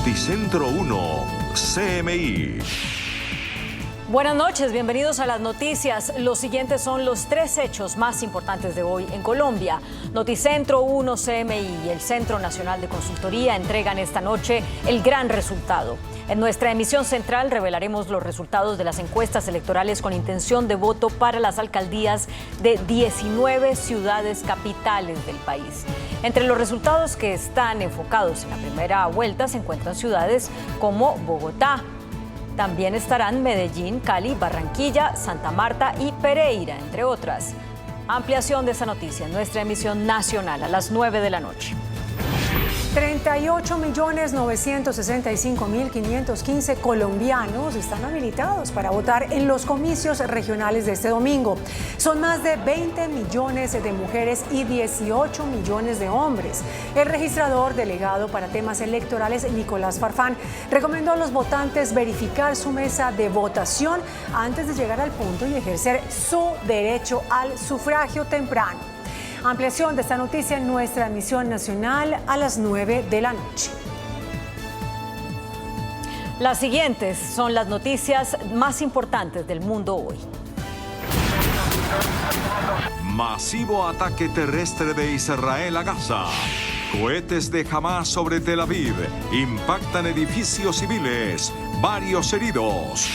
Noticentro 1, CMI. Buenas noches, bienvenidos a las noticias. Los siguientes son los 3 hechos más importantes de hoy en Colombia. Noticentro 1, CMI y el Centro Nacional de Consultoría entregan esta noche el gran resultado. En nuestra emisión central revelaremos los resultados de las encuestas electorales con intención de voto para las alcaldías de 19 ciudades capitales del país. Entre los resultados que están enfocados en la primera vuelta se encuentran ciudades como Bogotá. También estarán Medellín, Cali, Barranquilla, Santa Marta y Pereira, entre otras. Ampliación de esta noticia en nuestra emisión nacional a las 9 de la noche. 38.965.515 colombianos están habilitados para votar en los comicios regionales de este domingo. Son más de 20 millones de mujeres y 18 millones de hombres. El registrador delegado para temas electorales, Nicolás Farfán, recomendó a los votantes verificar su mesa de votación antes de llegar al punto y ejercer su derecho al sufragio temprano. Ampliación de esta noticia en nuestra emisión nacional a las 9 de la noche. Las siguientes son las noticias más importantes del mundo hoy. Masivo ataque terrestre de Israel a Gaza. Cohetes de Hamás sobre Tel Aviv impactan edificios civiles. Varios heridos.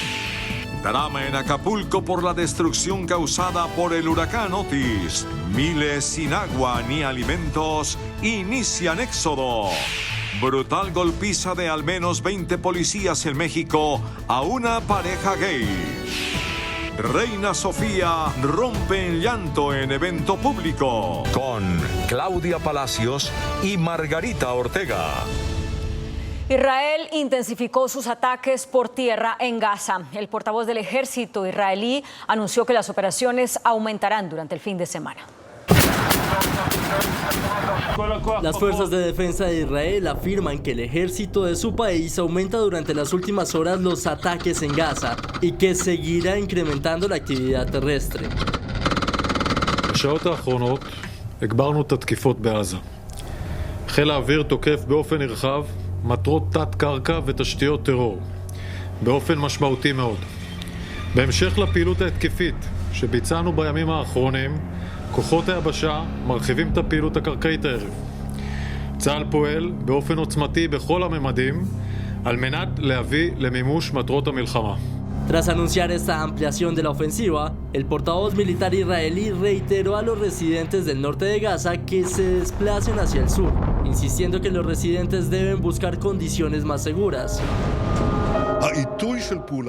Drama en Acapulco por la destrucción causada por el huracán Otis. Miles sin agua ni alimentos inician éxodo. Brutal golpiza de al menos 20 policías en México a una pareja gay. Reina Sofía rompe en llanto en evento público. Con Claudia Palacios y Margarita Ortega. Israel intensificó sus ataques por tierra en Gaza. El portavoz del ejército israelí anunció que las operaciones aumentarán durante el fin de semana. Las fuerzas de defensa de Israel afirman que el ejército de su país aumenta durante las últimas horas los ataques en Gaza y que seguirá incrementando la actividad terrestre. בשעות האחרונות הגברנו את התקיפות בעזה. חיל האוויר תוקף באופן נרחב מטרות תת-קרקע ותשתיות טרור באופן משמעותי מאוד. בהמשך לפעילות ההתקפית שביצענו בימים האחרונים, כוחות היבשה מרחיבים את הפעילות הקרקעית הערב. צה"ל פועל באופן עוצמתי בכל הממדים על מנת להביא למימוש מטרות המלחמה. Tras anunciar esta ampliación de la ofensiva, el portavoz militar israelí reiteró a los residentes del norte de Gaza que se desplacen hacia el sur, insistiendo que los residentes deben buscar condiciones más seguras.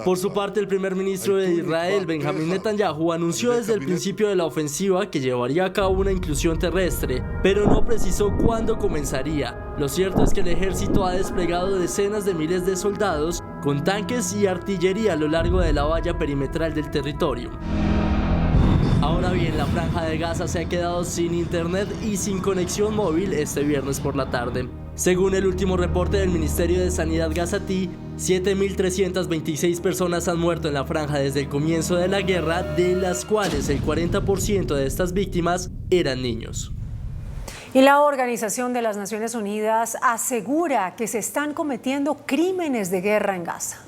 Por su parte, el primer ministro de Israel, Benjamín Netanyahu, anunció desde el principio de la ofensiva que llevaría a cabo una inclusión terrestre, pero no precisó cuándo comenzaría. Lo cierto es que el ejército ha desplegado decenas de miles de soldados con tanques y artillería a lo largo de la valla perimetral del territorio. Ahora bien, la franja de Gaza se ha quedado sin internet y sin conexión móvil este viernes por la tarde. Según el último reporte del Ministerio de Sanidad gazatí, 7.326 personas han muerto en la franja desde el comienzo de la guerra, de las cuales el 40% de estas víctimas eran niños. Y la Organización de las Naciones Unidas asegura que se están cometiendo crímenes de guerra en Gaza.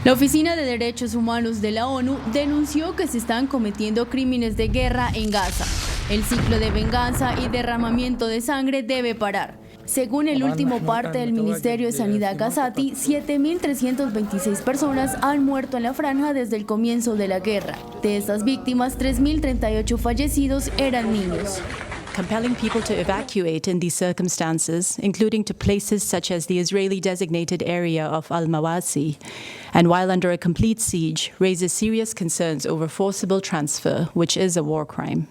La Oficina de Derechos Humanos de la ONU denunció que se están cometiendo crímenes de guerra en Gaza. El ciclo de venganza y derramamiento de sangre debe parar. Según el último parte del Ministerio de Sanidad gazatí, 7.326 personas han muerto en la franja desde el comienzo de la guerra. De estas víctimas, 3.038 fallecidos eran niños. Compelling people to evacuate in these circumstances, including to places such as the Israeli-designated area of Al-Mawasi, and while under a complete siege, raises serious concerns over forcible transfer, which is a war crime.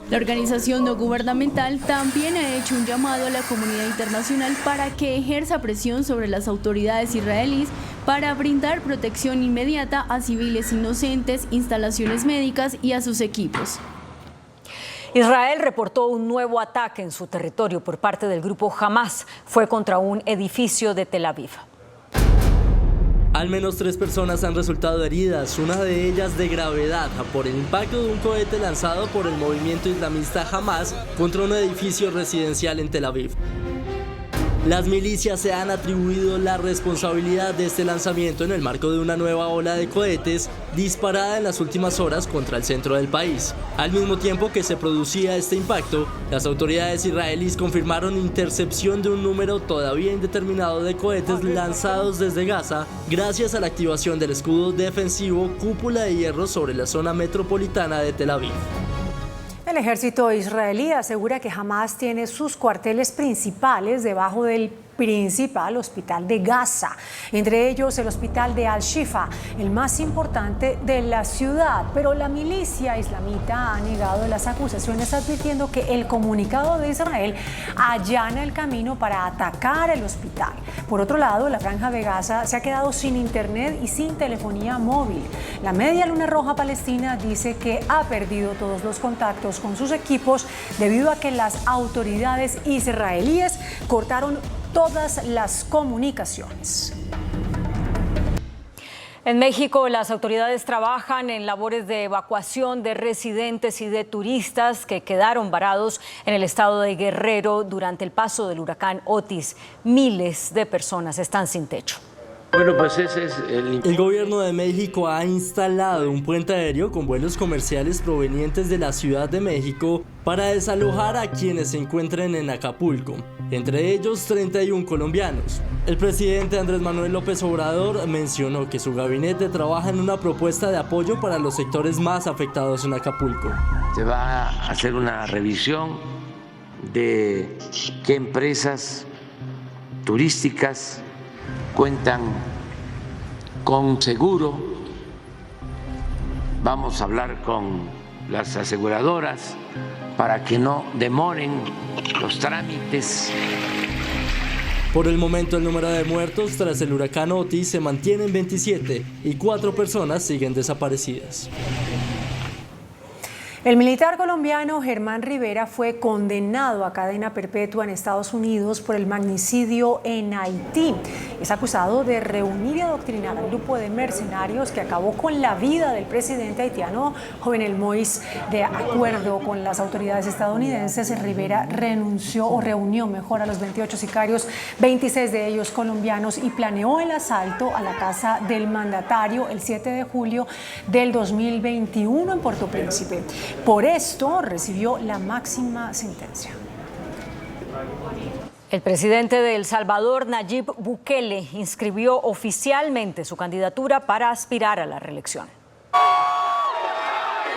La organización no gubernamental también ha hecho un llamado a la comunidad internacional para que ejerza presión sobre las autoridades israelíes para brindar protección inmediata a civiles inocentes, instalaciones médicas y a sus equipos. Israel reportó un nuevo ataque en su territorio por parte del grupo Hamás. Fue contra un edificio de Tel Aviv. Al menos 3 personas han resultado heridas, una de ellas de gravedad, por el impacto de un cohete lanzado por el movimiento islamista Hamás contra un edificio residencial en Tel Aviv. Las milicias se han atribuido la responsabilidad de este lanzamiento en el marco de una nueva ola de cohetes disparada en las últimas horas contra el centro del país. Al mismo tiempo que se producía este impacto, las autoridades israelíes confirmaron intercepción de un número todavía indeterminado de cohetes lanzados desde Gaza gracias a la activación del escudo defensivo Cúpula de Hierro sobre la zona metropolitana de Tel Aviv. El ejército israelí asegura que Hamas tiene sus cuarteles principales debajo del principal hospital de Gaza, entre ellos el hospital de Al-Shifa, el más importante de la ciudad. Pero la milicia islamita ha negado las acusaciones, advirtiendo que el comunicado de Israel allana el camino para atacar el hospital. Por otro lado, la franja de Gaza se ha quedado sin internet y sin telefonía móvil. La Media Luna Roja Palestina dice que ha perdido todos los contactos con sus equipos debido a que las autoridades israelíes cortaron todas las comunicaciones. En México, las autoridades trabajan en labores de evacuación de residentes y de turistas que quedaron varados en el estado de Guerrero durante el paso del huracán Otis. Miles de personas están sin techo. Bueno, pues ese es El gobierno de México ha instalado un puente aéreo con vuelos comerciales provenientes de la Ciudad de México para desalojar a quienes se encuentren en Acapulco, entre ellos 31 colombianos. El presidente Andrés Manuel López Obrador mencionó que su gabinete trabaja en una propuesta de apoyo para los sectores más afectados en Acapulco. Se va a hacer una revisión de qué empresas turísticas cuentan con seguro. Vamos a hablar con las aseguradoras para que no demoren los trámites. Por el momento, el número de muertos tras el huracán Otis se mantiene en 27 y 4 personas siguen desaparecidas. El militar colombiano Germán Rivera fue condenado a cadena perpetua en Estados Unidos por el magnicidio en Haití. Es acusado de reunir y adoctrinar a un grupo de mercenarios que acabó con la vida del presidente haitiano Jovenel Moïse. De acuerdo con las autoridades estadounidenses, Rivera reunió a los 28 sicarios, 26 de ellos colombianos, y planeó el asalto a la casa del mandatario el 7 de julio del 2021 en Puerto Príncipe. Por esto recibió la máxima sentencia. El presidente de El Salvador, Nayib Bukele, inscribió oficialmente su candidatura para aspirar a la reelección.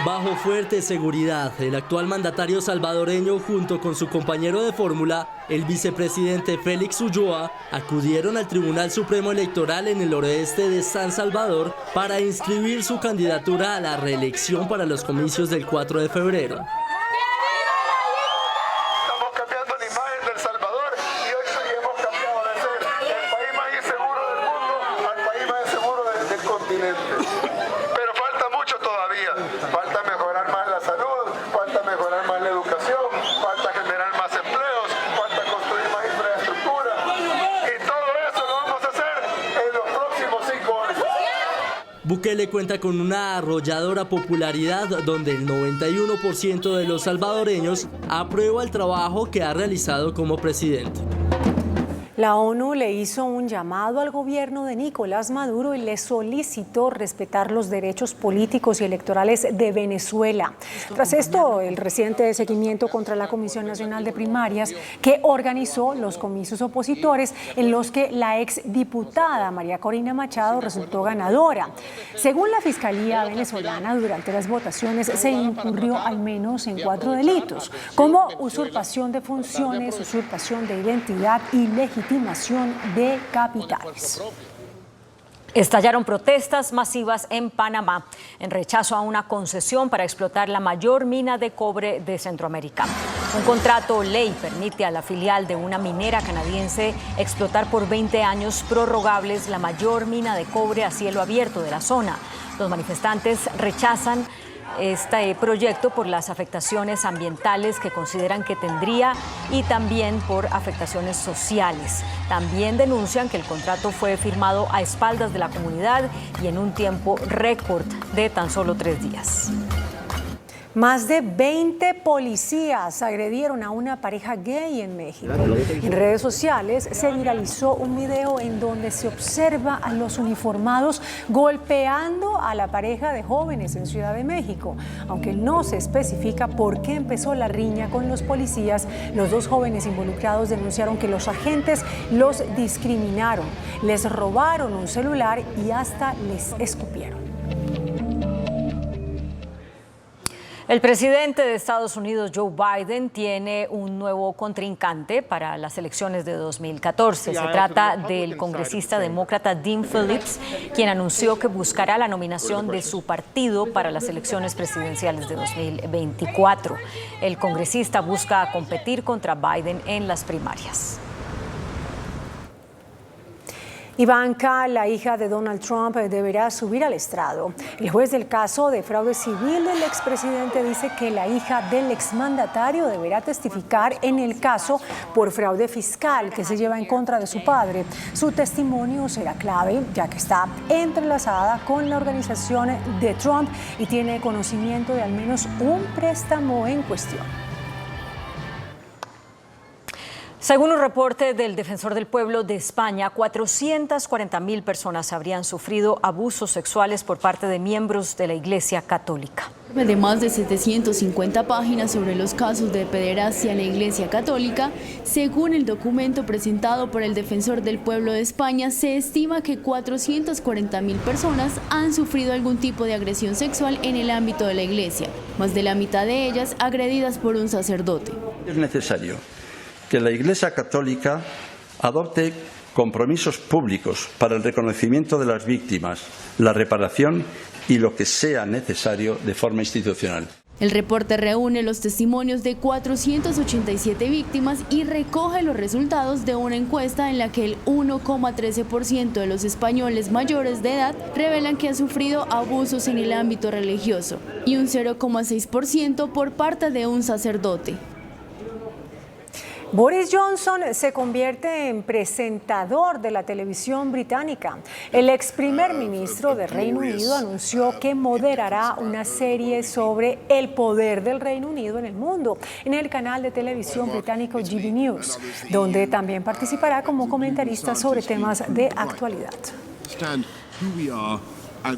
Bajo fuerte seguridad, el actual mandatario salvadoreño junto con su compañero de fórmula, el vicepresidente Félix Ulloa, acudieron al Tribunal Supremo Electoral en el oeste de San Salvador para inscribir su candidatura a la reelección para los comicios del 4 de febrero. Estamos cambiando la imagen de El Salvador y hoy hemos cambiado de ser el país más inseguro del mundo al país más seguro del continente. Pero falta mucho todavía. Falta mejorar más la salud, falta mejorar más la educación, falta generar más empleos, falta construir más infraestructura. Y todo eso lo vamos a hacer en los próximos 5 años. Bukele cuenta con una arrolladora popularidad donde el 91% de los salvadoreños aprueba el trabajo que ha realizado como presidente. La ONU le hizo un llamado al gobierno de Nicolás Maduro y le solicitó respetar los derechos políticos y electorales de Venezuela. Tras esto, el reciente seguimiento contra la Comisión Nacional de Primarias, que organizó los comicios opositores en los que la exdiputada María Corina Machado resultó ganadora. Según la Fiscalía venezolana, durante las votaciones se incurrió al menos en 4 delitos, como usurpación de funciones, usurpación de identidad y legitimación de capitales. Estallaron protestas masivas en Panamá en rechazo a una concesión para explotar la mayor mina de cobre de Centroamérica. Un contrato ley permite a la filial de una minera canadiense explotar por 20 años prorrogables la mayor mina de cobre a cielo abierto de la zona. Los manifestantes rechazan este proyecto por las afectaciones ambientales que consideran que tendría y también por afectaciones sociales. También denuncian que el contrato fue firmado a espaldas de la comunidad y en un tiempo récord de tan solo 3 días. Más de 20 policías agredieron a una pareja gay en México. En redes sociales se viralizó un video en donde se observa a los uniformados golpeando a la pareja de jóvenes en Ciudad de México. Aunque no se especifica por qué empezó la riña con los policías, los dos jóvenes involucrados denunciaron que los agentes los discriminaron, les robaron un celular y hasta les escupieron. El presidente de Estados Unidos, Joe Biden, tiene un nuevo contrincante para las elecciones de 2014. Se trata del congresista demócrata Dean Phillips, quien anunció que buscará la nominación de su partido para las elecciones presidenciales de 2024. El congresista busca competir contra Biden en las primarias. Ivanka, la hija de Donald Trump, deberá subir al estrado. El juez del caso de fraude civil del expresidente dice que la hija del exmandatario deberá testificar en el caso por fraude fiscal que se lleva en contra de su padre. Su testimonio será clave, ya que está entrelazada con la organización de Trump y tiene conocimiento de al menos un préstamo en cuestión. Según un reporte del Defensor del Pueblo de España, 440,000 personas habrían sufrido abusos sexuales por parte de miembros de la Iglesia Católica. De más de 750 páginas sobre los casos de pederastia en la Iglesia Católica, según el documento presentado por el Defensor del Pueblo de España, se estima que 440,000 personas han sufrido algún tipo de agresión sexual en el ámbito de la Iglesia, más de la mitad de ellas agredidas por un sacerdote. Es necesario que la Iglesia Católica adopte compromisos públicos para el reconocimiento de las víctimas, la reparación y lo que sea necesario de forma institucional. El reporte reúne los testimonios de 487 víctimas y recoge los resultados de una encuesta en la que el 1,13% de los españoles mayores de edad revelan que han sufrido abusos en el ámbito religioso y un 0,6% por parte de un sacerdote. Boris Johnson se convierte en presentador de la televisión británica. El ex primer ministro de Reino Unido anunció que moderará una serie sobre el poder del Reino Unido en el mundo en el canal de televisión británico GB News, donde también participará como comentarista sobre temas de actualidad.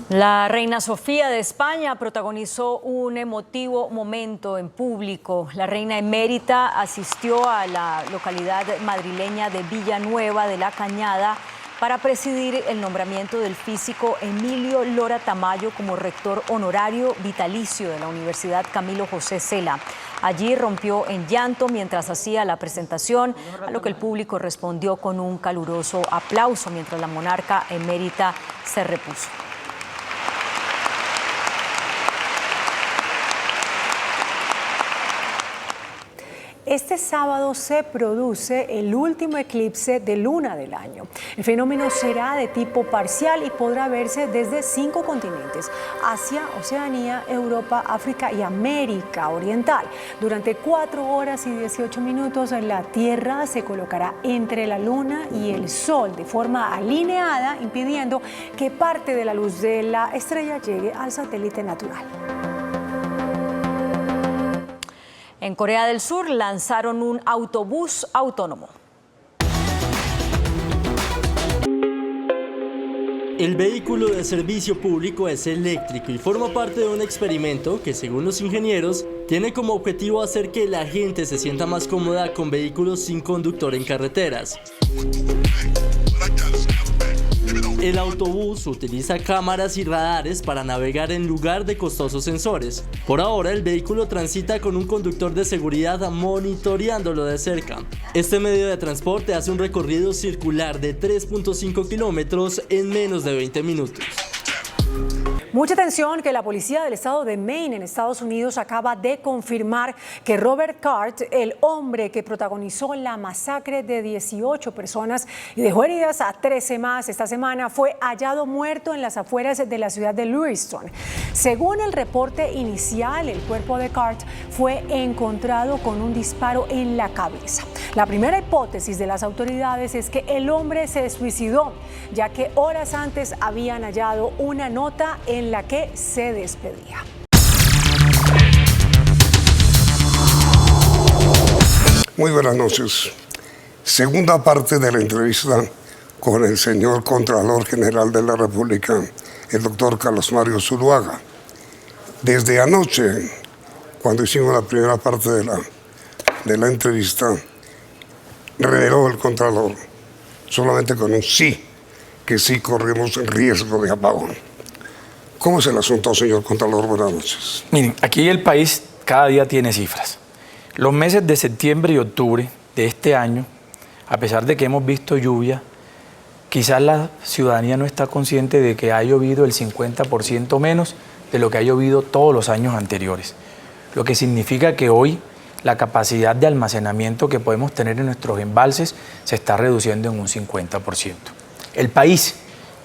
La reina Sofía de España protagonizó un emotivo momento en público. La reina emérita asistió a la localidad madrileña de Villanueva de la Cañada para presidir el nombramiento del físico Emilio Lora Tamayo como rector honorario vitalicio de la Universidad Camilo José Cela. Allí rompió en llanto mientras hacía la presentación, a lo que el público respondió con un caluroso aplauso mientras la monarca emérita se repuso. Este sábado se produce el último eclipse de luna del año. El fenómeno será de tipo parcial y podrá verse desde 5 continentes: Asia, Oceanía, Europa, África y América Oriental. Durante 4 horas y 18 minutos la Tierra se colocará entre la luna y el sol de forma alineada, impidiendo que parte de la luz de la estrella llegue al satélite natural. En Corea del Sur lanzaron un autobús autónomo. El vehículo de servicio público es eléctrico y forma parte de un experimento que, según los ingenieros, tiene como objetivo hacer que la gente se sienta más cómoda con vehículos sin conductor en carreteras. El autobús utiliza cámaras y radares para navegar en lugar de costosos sensores. Por ahora, el vehículo transita con un conductor de seguridad monitoreándolo de cerca. Este medio de transporte hace un recorrido circular de 3.5 kilómetros en menos de 20 minutos. Mucha atención, que la policía del estado de Maine en Estados Unidos acaba de confirmar que Robert Card, el hombre que protagonizó la masacre de 18 personas y dejó heridas a 13 más esta semana, fue hallado muerto en las afueras de la ciudad de Lewiston. Según el reporte inicial, el cuerpo de Card fue encontrado con un disparo en la cabeza. La primera hipótesis de las autoridades es que el hombre se suicidó, ya que horas antes habían hallado una nota en la que se despedía. Muy buenas noches. Segunda parte de la entrevista con el señor Contralor General de la República, el doctor Carlos Mario Zuluaga. Desde anoche, cuando hicimos la primera parte de la entrevista, reveló el Contralor, solamente con un sí, que sí corremos riesgo de apagón. ¿Cómo es el asunto, señor Contralor? Buenas noches. Miren, aquí el país cada día tiene cifras. Los meses de septiembre y octubre de este año, a pesar de que hemos visto lluvia, quizás la ciudadanía no está consciente de que ha llovido el 50% menos de lo que ha llovido todos los años anteriores. Lo que significa que hoy la capacidad de almacenamiento que podemos tener en nuestros embalses se está reduciendo en un 50%. El país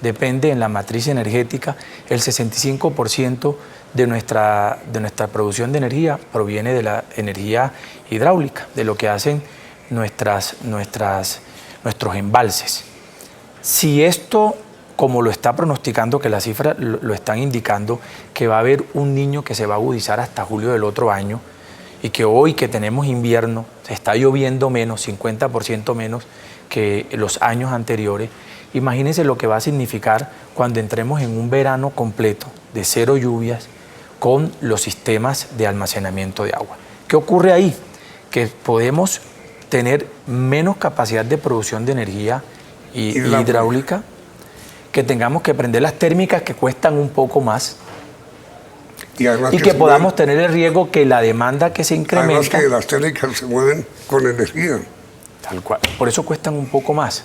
depende en la matriz energética, el 65% de nuestra producción de energía proviene de la energía hidráulica, de lo que hacen nuestros embalses. Si esto, como lo está pronosticando, que las cifras lo están indicando, que va a haber un niño que se va a agudizar hasta julio del otro año, y que hoy que tenemos invierno, se está lloviendo menos, 50% menos que los años anteriores, imagínense lo que va a significar cuando entremos en un verano completo de 0 lluvias con los sistemas de almacenamiento de agua. ¿Qué ocurre ahí? Que podemos tener menos capacidad de producción de energía hidráulica, que tengamos que prender las térmicas que cuestan un poco más y que podamos tener el riesgo que la demanda que se incrementa... Además que las térmicas se mueven con energía. Tal cual, por eso cuestan un poco más.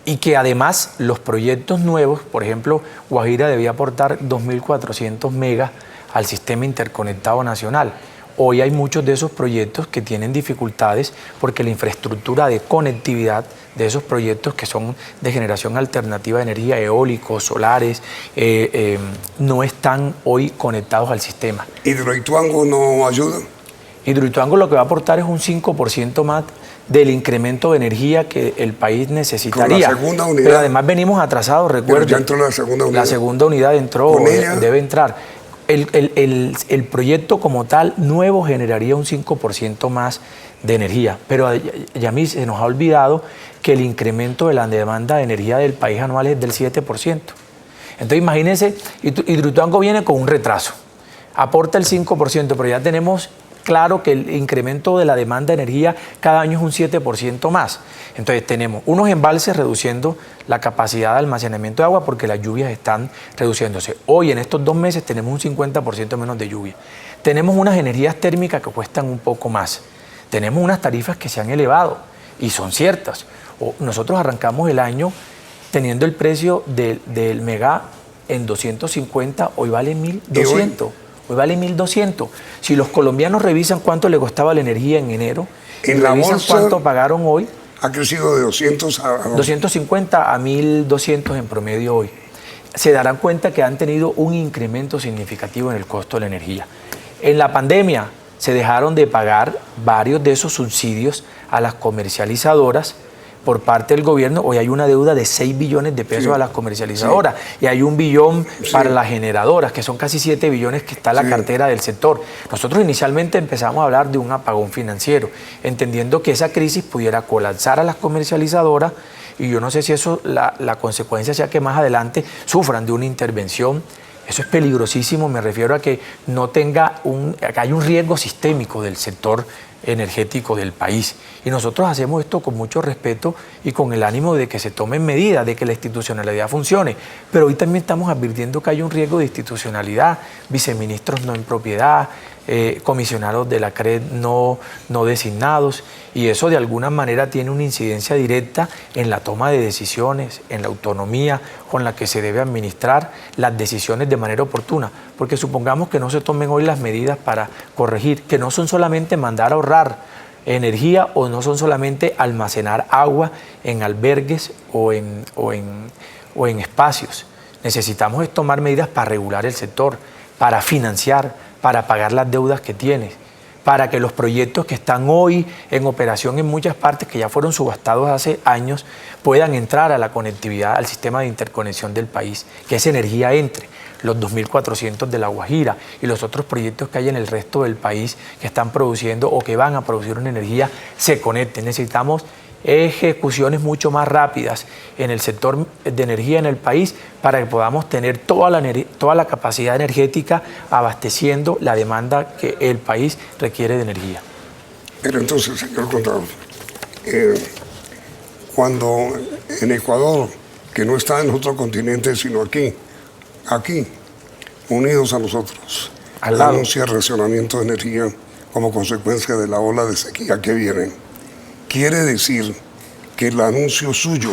Y que además los proyectos nuevos, por ejemplo, Guajira debía aportar 2.400 megas al sistema interconectado nacional. Hoy hay muchos de esos proyectos que tienen dificultades porque la infraestructura de conectividad de esos proyectos que son de generación alternativa de energía, eólicos, solares, no están hoy conectados al sistema. ¿Hidroituango no ayuda? Hidroituango lo que va a aportar es un 5% más del incremento de energía que el país necesitaría. Con la segunda unidad. Pero además venimos atrasados, recuerden. Ya entró la segunda unidad. La segunda unidad entró, debe entrar. El proyecto como tal nuevo generaría un 5% más de energía, pero ya a mí se nos ha olvidado que el incremento de la demanda de energía del país anual es del 7%. Entonces imagínense, Hidroituango viene con un retraso, aporta el 5%, pero ya tenemos claro que el incremento de la demanda de energía cada año es un 7% más. Entonces tenemos unos embalses reduciendo la capacidad de almacenamiento de agua porque las lluvias están reduciéndose. Hoy en estos 2 meses tenemos un 50% menos de lluvia. Tenemos unas energías térmicas que cuestan un poco más. Tenemos unas tarifas que se han elevado y son ciertas. Nosotros arrancamos el año teniendo el precio del mega en 250, hoy vale 1.200. Hoy vale 1.200. Si los colombianos revisan cuánto le costaba la energía en enero, en la bolsa, cuánto pagaron hoy, ha crecido de 200 a 250 a 1.200 en promedio hoy. Se darán cuenta que han tenido un incremento significativo en el costo de la energía. En la pandemia se dejaron de pagar varios de esos subsidios a las comercializadoras por parte del gobierno. Hoy hay una deuda de 6 billones de pesos a las comercializadoras y hay 1 billón para las generadoras, que son casi 7 billones que está en la cartera del sector. Nosotros inicialmente empezamos a hablar de un apagón financiero, entendiendo que esa crisis pudiera colapsar a las comercializadoras y yo no sé si eso, la consecuencia sea que más adelante sufran de una intervención. Eso es peligrosísimo, me refiero a que no tenga que hay un riesgo sistémico del sector energético del país. Y nosotros hacemos esto con mucho respeto y con el ánimo de que se tomen medidas, de que la institucionalidad funcione. Pero hoy también estamos advirtiendo que hay un riesgo de institucionalidad, viceministros no en propiedad, comisionados de la CRED no designados, y eso de alguna manera tiene una incidencia directa en la toma de decisiones, en la autonomía con la que se debe administrar las decisiones de manera oportuna, porque supongamos que no se tomen hoy las medidas para corregir, que no son solamente mandar a ahorrar energía o no son solamente almacenar agua en albergues o en espacios. Necesitamos tomar medidas para regular el sector, para financiar, para pagar las deudas que tienes, para que los proyectos que están hoy en operación en muchas partes, que ya fueron subastados hace años, puedan entrar a la conectividad, al sistema de interconexión del país, que esa energía entre. Los 2.400 de La Guajira y los otros proyectos que hay en el resto del país que están produciendo o que van a producir una energía se conecten. Necesitamos ejecuciones mucho más rápidas en el sector de energía en el país para que podamos tener toda la capacidad energética abasteciendo la demanda que el país requiere de energía. Pero entonces, señor Contador, cuando en Ecuador, que no está en otro continente sino aquí, unidos a nosotros, anuncia racionamiento de energía como consecuencia de la ola de sequía que viene. Quiere decir que el anuncio suyo,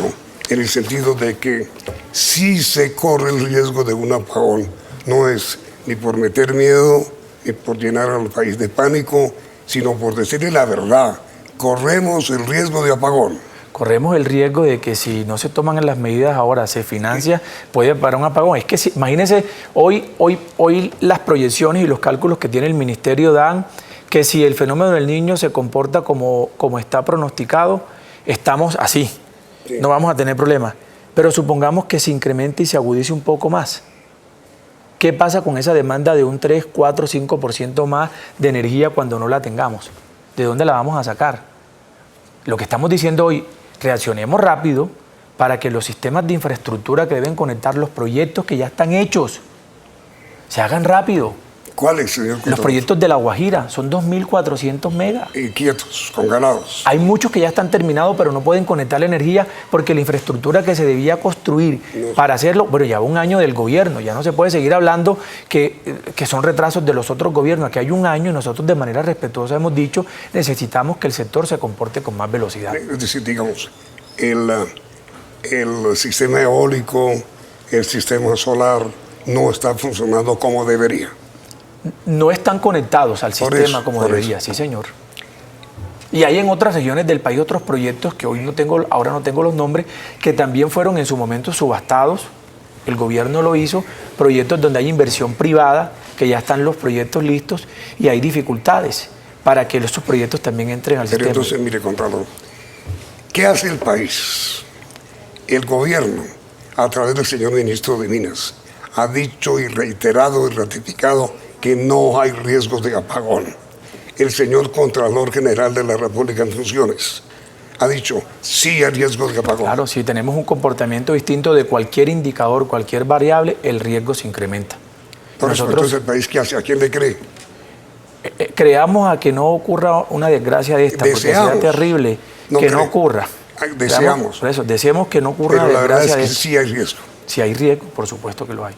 en el sentido de que sí se corre el riesgo de un apagón, no es ni por meter miedo, ni por llenar al país de pánico, sino por decirle la verdad, corremos el riesgo de apagón. Corremos el riesgo de que si no se toman las medidas ahora, se financia, puede parar un apagón. Es que imagínense, hoy las proyecciones y los cálculos que tiene el ministerio dan que si el fenómeno del Niño se comporta como está pronosticado, estamos así, no vamos a tener problemas. Pero supongamos que se incremente y se agudice un poco más. ¿Qué pasa con esa demanda de un 3, 4, 5% más de energía cuando no la tengamos? ¿De dónde la vamos a sacar? Lo que estamos diciendo hoy, reaccionemos rápido para que los sistemas de infraestructura que deben conectar los proyectos que ya están hechos se hagan rápido. ¿Cuáles, señor Contador? Los proyectos de La Guajira son 2.400 megas. Y quietos, congelados. Hay muchos que ya están terminados, pero no pueden conectar la energía porque la infraestructura que se debía construir para hacerlo, bueno, ya va un año del gobierno, ya no se puede seguir hablando que son retrasos de los otros gobiernos. Aquí hay un año y nosotros de manera respetuosa hemos dicho necesitamos que el sector se comporte con más velocidad. Es decir, digamos, el sistema eólico, el sistema solar no está funcionando como debería. No están conectados al sistema como debería, sí señor. Y hay en otras regiones del país otros proyectos que ahora no tengo los nombres, que también fueron en su momento subastados, el gobierno lo hizo, proyectos donde hay inversión privada, que ya están los proyectos listos y hay dificultades para que esos proyectos también entren al sistema. Pero entonces, mire, Contralor, ¿qué hace el país? El gobierno, a través del señor ministro de Minas, ha dicho y reiterado y ratificado que no hay riesgos de apagón. El señor Contralor General de la República en funciones ha dicho, sí hay riesgos de apagón. Claro, si tenemos un comportamiento distinto de cualquier indicador, cualquier variable, el riesgo se incrementa. Por eso, entonces, ¿el país qué hace? ¿A quién le cree? Creamos a que no ocurra una desgracia de esta, porque sería terrible que no ocurra. Deseamos. Por eso, deseamos que no ocurra una desgracia de esta. Sí hay riesgo. Si hay riesgo, por supuesto que lo hay.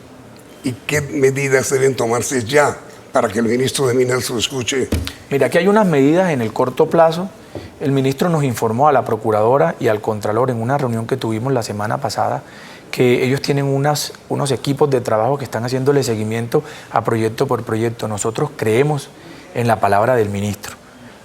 ¿Y qué medidas deben tomarse ya para que el ministro de Minas lo escuche? Mira, aquí hay unas medidas en el corto plazo. El ministro nos informó a la procuradora y al contralor en una reunión que tuvimos la semana pasada que ellos tienen unos equipos de trabajo que están haciéndole seguimiento a proyecto por proyecto. Nosotros creemos en la palabra del ministro,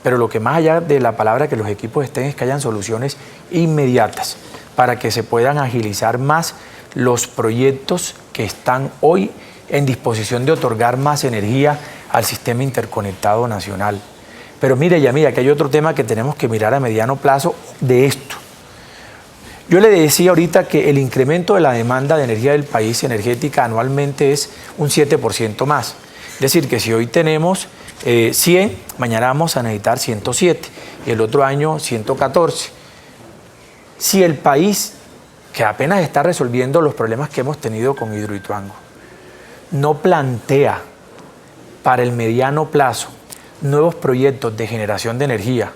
pero lo que más allá de la palabra que los equipos estén es que hayan soluciones inmediatas para que se puedan agilizar más los proyectos que están hoy en disposición de otorgar más energía al sistema interconectado nacional. Pero mire, Yamira, que hay otro tema que tenemos que mirar a mediano plazo de esto. Yo le decía ahorita que el incremento de la demanda de energía del país energética anualmente es un 7% más. Es decir, que si hoy tenemos 100, mañana vamos a necesitar 107 y el otro año 114. Si el país, que apenas está resolviendo los problemas que hemos tenido con Hidroituango, no plantea para el mediano plazo nuevos proyectos de generación de energía,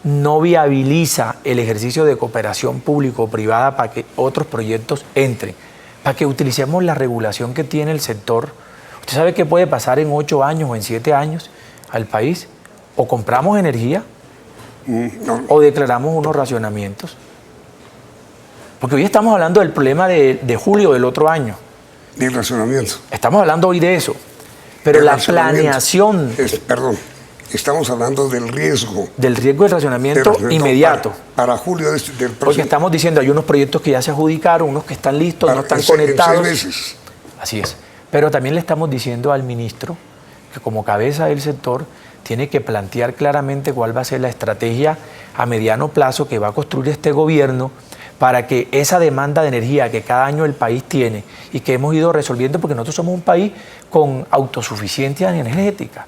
no viabiliza el ejercicio de cooperación público-privada para que otros proyectos entren, para que utilicemos la regulación que tiene el sector. ¿Usted sabe qué puede pasar en 8 años o en 7 años al país? O compramos energía o declaramos unos racionamientos. Porque hoy estamos hablando del problema de julio del otro año. Del racionamiento. Estamos hablando hoy de eso. Pero la planeación... Perdón, estamos hablando del riesgo. Del riesgo del racionamiento inmediato. Para julio del próximo... Porque estamos diciendo, hay unos proyectos que ya se adjudicaron, unos que están listos, no están conectados. En 6 meses. Así es. Pero también le estamos diciendo al ministro que como cabeza del sector tiene que plantear claramente cuál va a ser la estrategia a mediano plazo que va a construir este gobierno para que esa demanda de energía que cada año el país tiene y que hemos ido resolviendo, porque nosotros somos un país con autosuficiencia energética.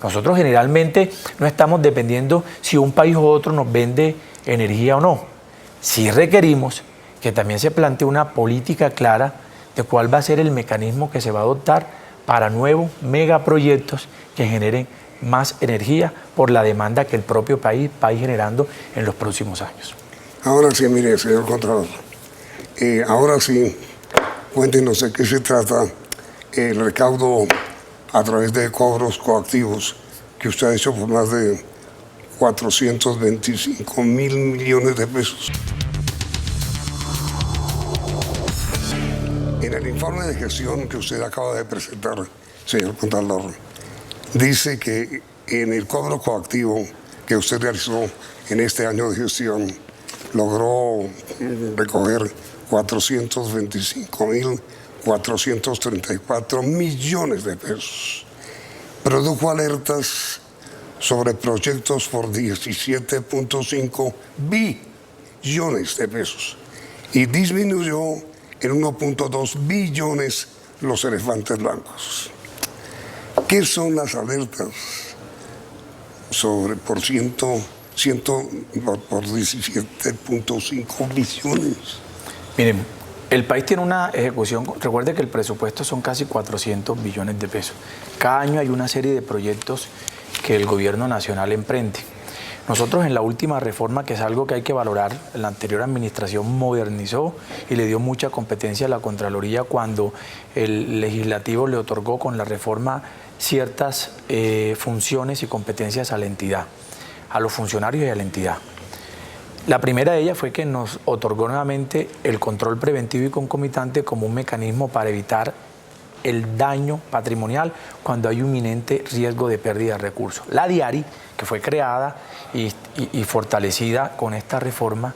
Nosotros generalmente no estamos dependiendo si un país u otro nos vende energía o no. Sí requerimos que también se plantee una política clara de cuál va a ser el mecanismo que se va a adoptar para nuevos megaproyectos que generen más energía por la demanda que el propio país va a ir generando en los próximos años. Ahora sí, mire, señor Contralor, ahora sí, cuéntenos de qué se trata el recaudo a través de cobros coactivos que usted ha hecho por más de 425 mil millones de pesos. En el informe de gestión que usted acaba de presentar, señor Contralor, dice que en el cobro coactivo que usted realizó en este año de gestión, logró recoger 425.434 millones de pesos. Produjo alertas sobre proyectos por 17.5 billones de pesos y disminuyó en 1.2 billones los elefantes blancos. ¿Qué son las alertas sobre por 17.5 billones? Miren, el país tiene una ejecución, recuerde que el presupuesto son casi 400 billones de pesos. Cada año hay una serie de proyectos que el gobierno nacional emprende. Nosotros en la última reforma, que es algo que hay que valorar, la anterior administración modernizó y le dio mucha competencia a la Contraloría cuando el legislativo le otorgó con la reforma ciertas funciones y competencias a la entidad, a los funcionarios y a la entidad. La primera de ellas fue que nos otorgó nuevamente el control preventivo y concomitante como un mecanismo para evitar el daño patrimonial cuando hay un inminente riesgo de pérdida de recursos. La DIARI, que fue creada y fortalecida con esta reforma,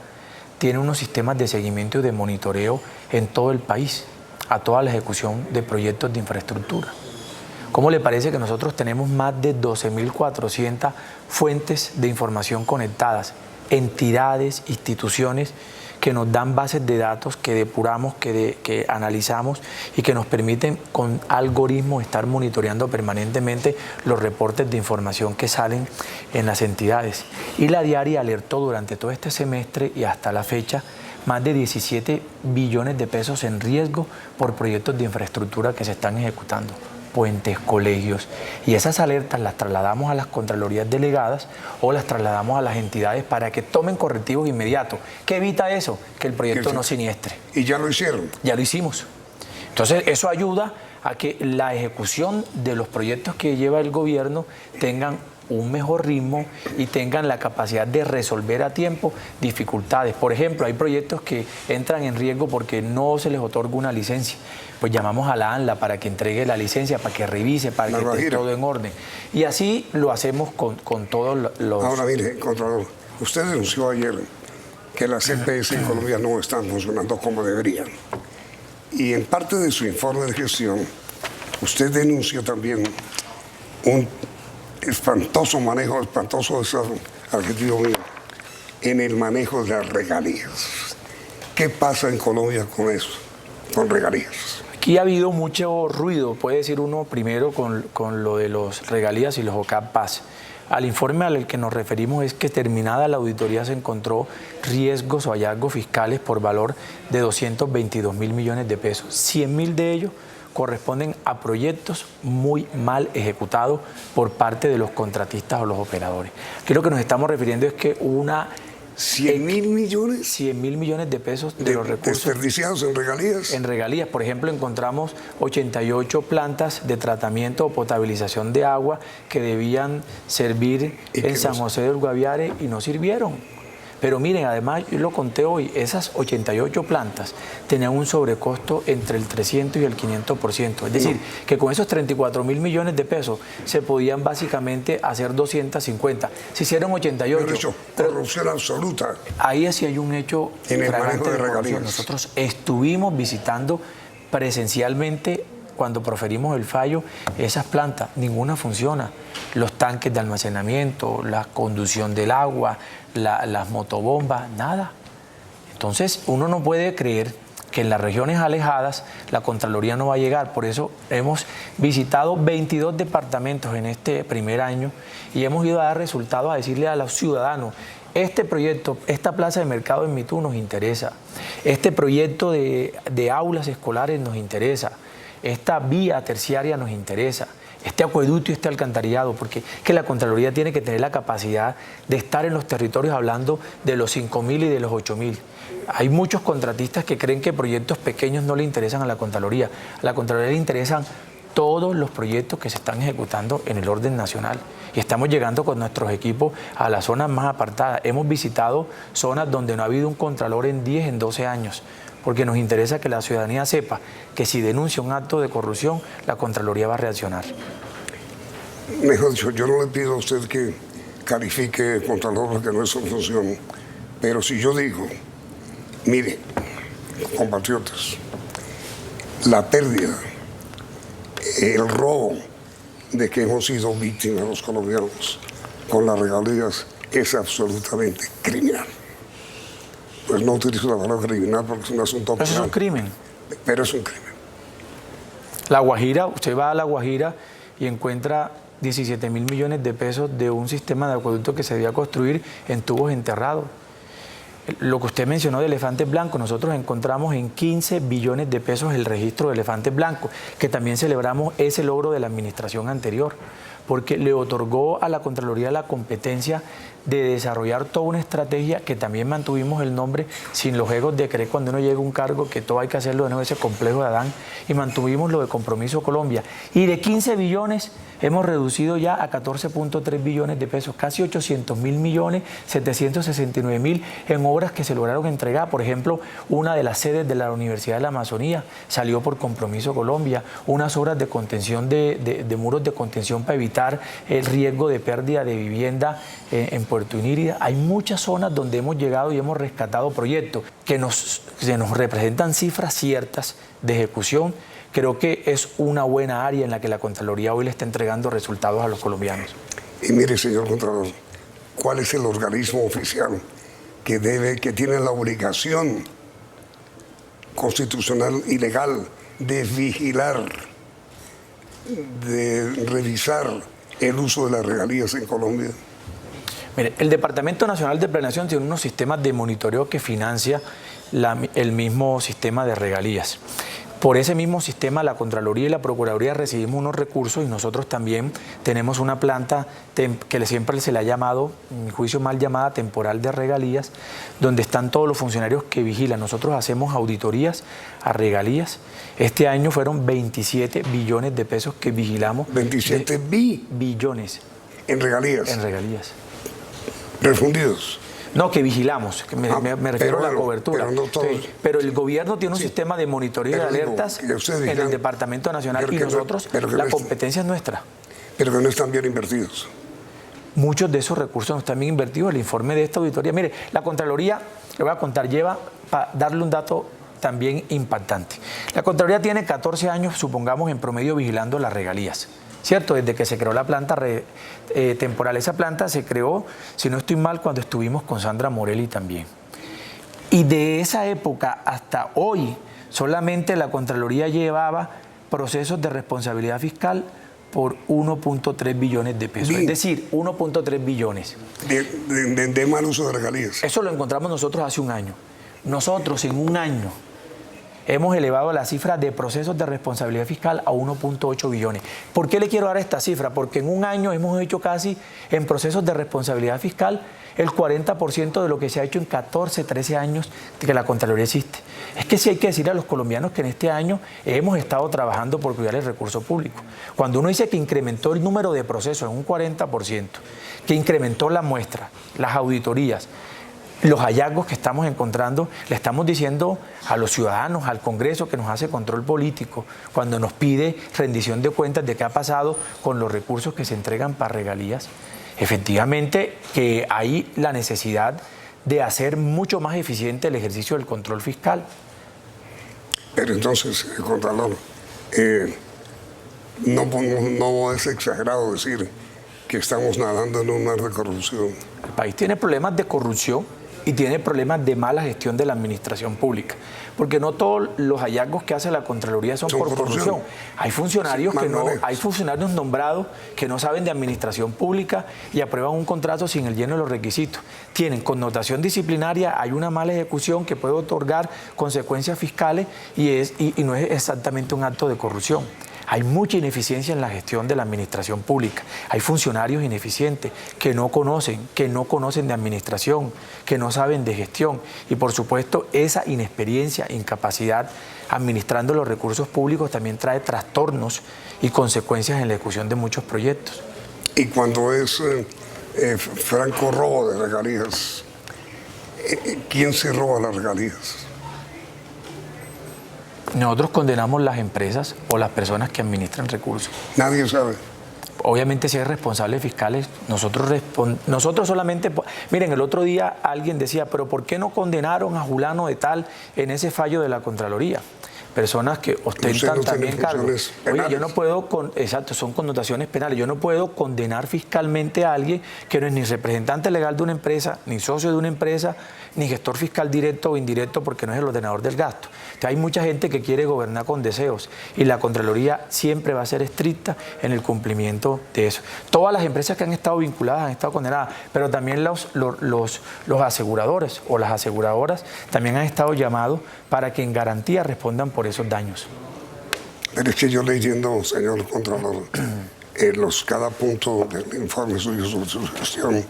tiene unos sistemas de seguimiento y de monitoreo en todo el país, a toda la ejecución de proyectos de infraestructura. ¿Cómo le parece que nosotros tenemos más de 12.400 fuentes de información conectadas, entidades, instituciones que nos dan bases de datos que depuramos, que analizamos y que nos permiten con algoritmos estar monitoreando permanentemente los reportes de información que salen en las entidades? Y la DIARI alertó durante todo este semestre y hasta la fecha más de 17 billones de pesos en riesgo por proyectos de infraestructura que se están ejecutando, puentes, colegios, y esas alertas las trasladamos a las contralorías delegadas o las trasladamos a las entidades para que tomen correctivos inmediatos. ¿Qué evita eso? Que el proyecto no siniestre. ¿Y ya lo hicieron? Ya lo hicimos. Entonces eso ayuda a que la ejecución de los proyectos que lleva el gobierno tengan un mejor ritmo y tengan la capacidad de resolver a tiempo dificultades. Por ejemplo, hay proyectos que entran en riesgo porque no se les otorga una licencia. Pues llamamos a la ANLA para que entregue la licencia, para que revise, para que esté todo en orden. Y así lo hacemos con todos los... Ahora mire, Contralor, usted denunció ayer que las CPS en Colombia no están funcionando como deberían. Y en parte de su informe de gestión, usted denunció también un espantoso manejo, espantoso adjetivo mío, en el manejo de las regalías. ¿Qué pasa en Colombia con eso, con regalías? Aquí ha habido mucho ruido, puede decir uno primero con lo de los regalías y los OCAP-PAS. Al informe al que nos referimos es que terminada la auditoría se encontró riesgos o hallazgos fiscales por valor de 222 mil millones de pesos. 100 mil de ellos corresponden a proyectos muy mal ejecutados por parte de los contratistas o los operadores. Aquí lo que nos estamos refiriendo es que una... 100 mil millones. 100 mil millones de pesos de los recursos desperdiciados en regalías. En regalías, por ejemplo, encontramos 88 plantas de tratamiento o potabilización de agua que debían servir en San José del Guaviare y no sirvieron. Pero miren, además, yo lo conté hoy, esas 88 plantas tenían un sobrecosto entre el 300 y el 500%. Es decir, que con esos 34 mil millones de pesos se podían básicamente hacer 250. Se hicieron 88. Pero eso, corrupción absoluta. Ahí sí hay un hecho en el manejo de regalías. Nosotros estuvimos visitando presencialmente cuando proferimos el fallo, esas plantas, ninguna funciona. Los tanques de almacenamiento, la conducción del agua, las motobombas, nada. Entonces, uno no puede creer que en las regiones alejadas la Contraloría no va a llegar. Por eso hemos visitado 22 departamentos en este primer año y hemos ido a dar resultados, a decirle a los ciudadanos: este proyecto, esta plaza de mercado en Mitú nos interesa, este proyecto de aulas escolares nos interesa, esta vía terciaria nos interesa, este acueducto y este alcantarillado, porque es que la Contraloría tiene que tener la capacidad de estar en los territorios hablando de los 5.000 y de los 8.000. Hay muchos contratistas que creen que proyectos pequeños no le interesan a la Contraloría. A la Contraloría le interesan todos los proyectos que se están ejecutando en el orden nacional. Y estamos llegando con nuestros equipos a las zonas más apartadas. Hemos visitado zonas donde no ha habido un contralor en 10, en 12 años, porque nos interesa que la ciudadanía sepa que si denuncia un acto de corrupción, la Contraloría va a reaccionar. Mejor dicho, yo no le pido a usted que califique contralor porque no es su función, pero si yo digo, mire, compatriotas, la pérdida, el robo de que hemos sido víctimas los colombianos con las regalías es absolutamente criminal. Pues no utilizo la palabra criminal porque es un asunto penal. Eso es un crimen. Pero es un crimen. La Guajira, usted va a La Guajira y encuentra 17.000 millones de pesos de un sistema de acueducto que se debía construir en tubos enterrados. Lo que usted mencionó de elefantes blancos, nosotros encontramos en 15 billones de pesos el registro de elefantes blancos, que también celebramos ese logro de la administración anterior, porque le otorgó a la Contraloría la competencia de desarrollar toda una estrategia, que también mantuvimos el nombre sin los egos de creer cuando uno llega a un cargo que todo hay que hacerlo de nuevo, ese complejo de Adán, y mantuvimos lo de Compromiso Colombia. Y de 15 billones hemos reducido ya a 14.3 billones de pesos, casi 800.000 millones, 769.000 en obras que se lograron entregar. Por ejemplo, una de las sedes de la Universidad de la Amazonía salió por Compromiso Colombia, unas obras de contención de muros de contención para evitar el riesgo de pérdida de vivienda en Puerto Inírida. Hay muchas zonas donde hemos llegado y hemos rescatado proyectos que nos representan cifras ciertas de ejecución. Creo que es una buena área en la que la Contraloría hoy le está entregando resultados a los colombianos. Y mire, señor Contralor, ¿cuál es el organismo oficial que tiene la obligación constitucional y legal de vigilar, de revisar el uso de las regalías en Colombia? Mire, el Departamento Nacional de Planeación tiene unos sistemas de monitoreo que financia el mismo sistema de regalías. Por ese mismo sistema, la Contraloría y la Procuraduría recibimos unos recursos y nosotros también tenemos una planta que siempre se le ha llamado, en mi juicio mal llamada, temporal de regalías, donde están todos los funcionarios que vigilan. Nosotros hacemos auditorías a regalías. Este año fueron 27 billones de pesos que vigilamos. 27 billones. ¿En regalías? En regalías. ¿Refundidos? No, que vigilamos, que me refiero a la cobertura. Pero, no todos, sí, pero el gobierno tiene un sistema de monitoreo y de alertas en el Departamento Nacional y nosotros, la competencia es nuestra. Pero que no están bien invertidos. Muchos de esos recursos no están bien invertidos. El informe de esta auditoría, mire, la Contraloría, le voy a contar, lleva, para darle un dato también impactante. La Contraloría tiene 14 años, supongamos, en promedio vigilando las regalías. ¿Cierto? Desde que se creó la planta temporal. Esa planta se creó, si no estoy mal, cuando estuvimos con Sandra Morelli también. Y de esa época hasta hoy, solamente la Contraloría llevaba procesos de responsabilidad fiscal por 1.3 billones de pesos. Es decir, 1.3 billones. De mal uso de regalías. Eso lo encontramos nosotros hace un año. Nosotros en un año hemos elevado la cifra de procesos de responsabilidad fiscal a 1.8 billones. ¿Por qué le quiero dar esta cifra? Porque en un año hemos hecho casi en procesos de responsabilidad fiscal el 40% de lo que se ha hecho en 14, 13 años de que la Contraloría existe. Es que sí hay que decir a los colombianos que en este año hemos estado trabajando por cuidar el recurso público. Cuando uno dice que incrementó el número de procesos en un 40%, que incrementó la muestra, las auditorías, los hallazgos que estamos encontrando, le estamos diciendo a los ciudadanos, al Congreso que nos hace control político, cuando nos pide rendición de cuentas de qué ha pasado con los recursos que se entregan para regalías, efectivamente que hay la necesidad de hacer mucho más eficiente el ejercicio del control fiscal. Pero entonces, Contralor, no es exagerado decir que estamos nadando en un mar de corrupción. El país tiene problemas de corrupción y tiene problemas de mala gestión de la administración pública, porque no todos los hallazgos que hace la Contraloría son por corrupción. Hay funcionarios hay funcionarios nombrados que no saben de administración pública y aprueban un contrato sin el lleno de los requisitos. Tienen connotación disciplinaria, hay una mala ejecución que puede otorgar consecuencias fiscales y no es exactamente un acto de corrupción. Hay mucha ineficiencia en la gestión de la administración pública. Hay funcionarios ineficientes que no conocen de administración, que no saben de gestión. Y por supuesto, esa inexperiencia, incapacidad administrando los recursos públicos también trae trastornos y consecuencias en la ejecución de muchos proyectos. Y cuando es franco robo de regalías, ¿quién se roba las regalías? Nosotros condenamos las empresas o las personas que administran recursos. Nadie sabe. Obviamente si hay responsables fiscales, nosotros solamente... Miren, el otro día alguien decía, pero ¿por qué no condenaron a Julano de tal en ese fallo de la Contraloría? Personas que ostentan también cargos. Oye, yo no puedo, exacto, son connotaciones penales, yo no puedo condenar fiscalmente a alguien que no es ni representante legal de una empresa, ni socio de una empresa, ni gestor fiscal directo o indirecto porque no es el ordenador del gasto. Entonces, hay mucha gente que quiere gobernar con deseos y la Contraloría siempre va a ser estricta en el cumplimiento de eso. Todas las empresas que han estado vinculadas han estado condenadas, pero también los aseguradores o las aseguradoras también han estado llamados para que en garantía respondan por esos daños. Pero es que yo leyendo, señor Contralor, cada punto del informe suyo sobre su gestión,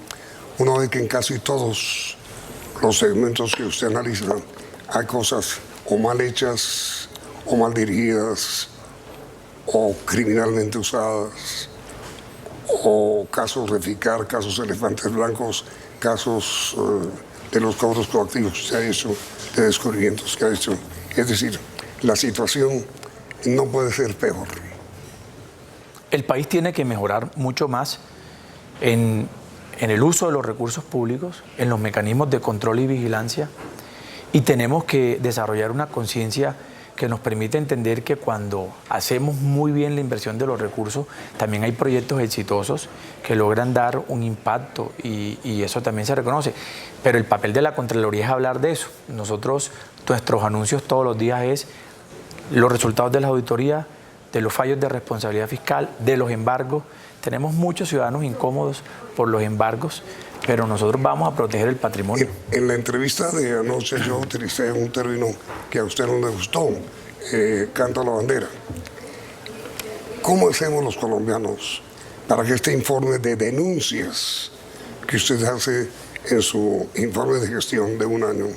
uno ve que en casi todos los segmentos que usted analiza hay cosas o mal hechas, o mal dirigidas, o criminalmente usadas, o casos Reficar, casos elefantes blancos, casos de los cobros coactivos que se ha hecho, de descubrimientos que ha hecho. Es decir, la situación no puede ser peor. El país tiene que mejorar mucho más en el uso de los recursos públicos, en los mecanismos de control y vigilancia, y tenemos que desarrollar una conciencia que nos permite entender que cuando hacemos muy bien la inversión de los recursos, también hay proyectos exitosos que logran dar un impacto y eso también se reconoce. Pero el papel de la Contraloría es hablar de eso. Nuestros anuncios todos los días es los resultados de las auditorías, de los fallos de responsabilidad fiscal, de los embargos. Tenemos muchos ciudadanos incómodos por los embargos, pero nosotros vamos a proteger el patrimonio. En la entrevista de anoche yo utilicé un término que a usted no le gustó, canto a la bandera. ¿Cómo hacemos los colombianos para que este informe de denuncias que usted hace en su informe de gestión de un año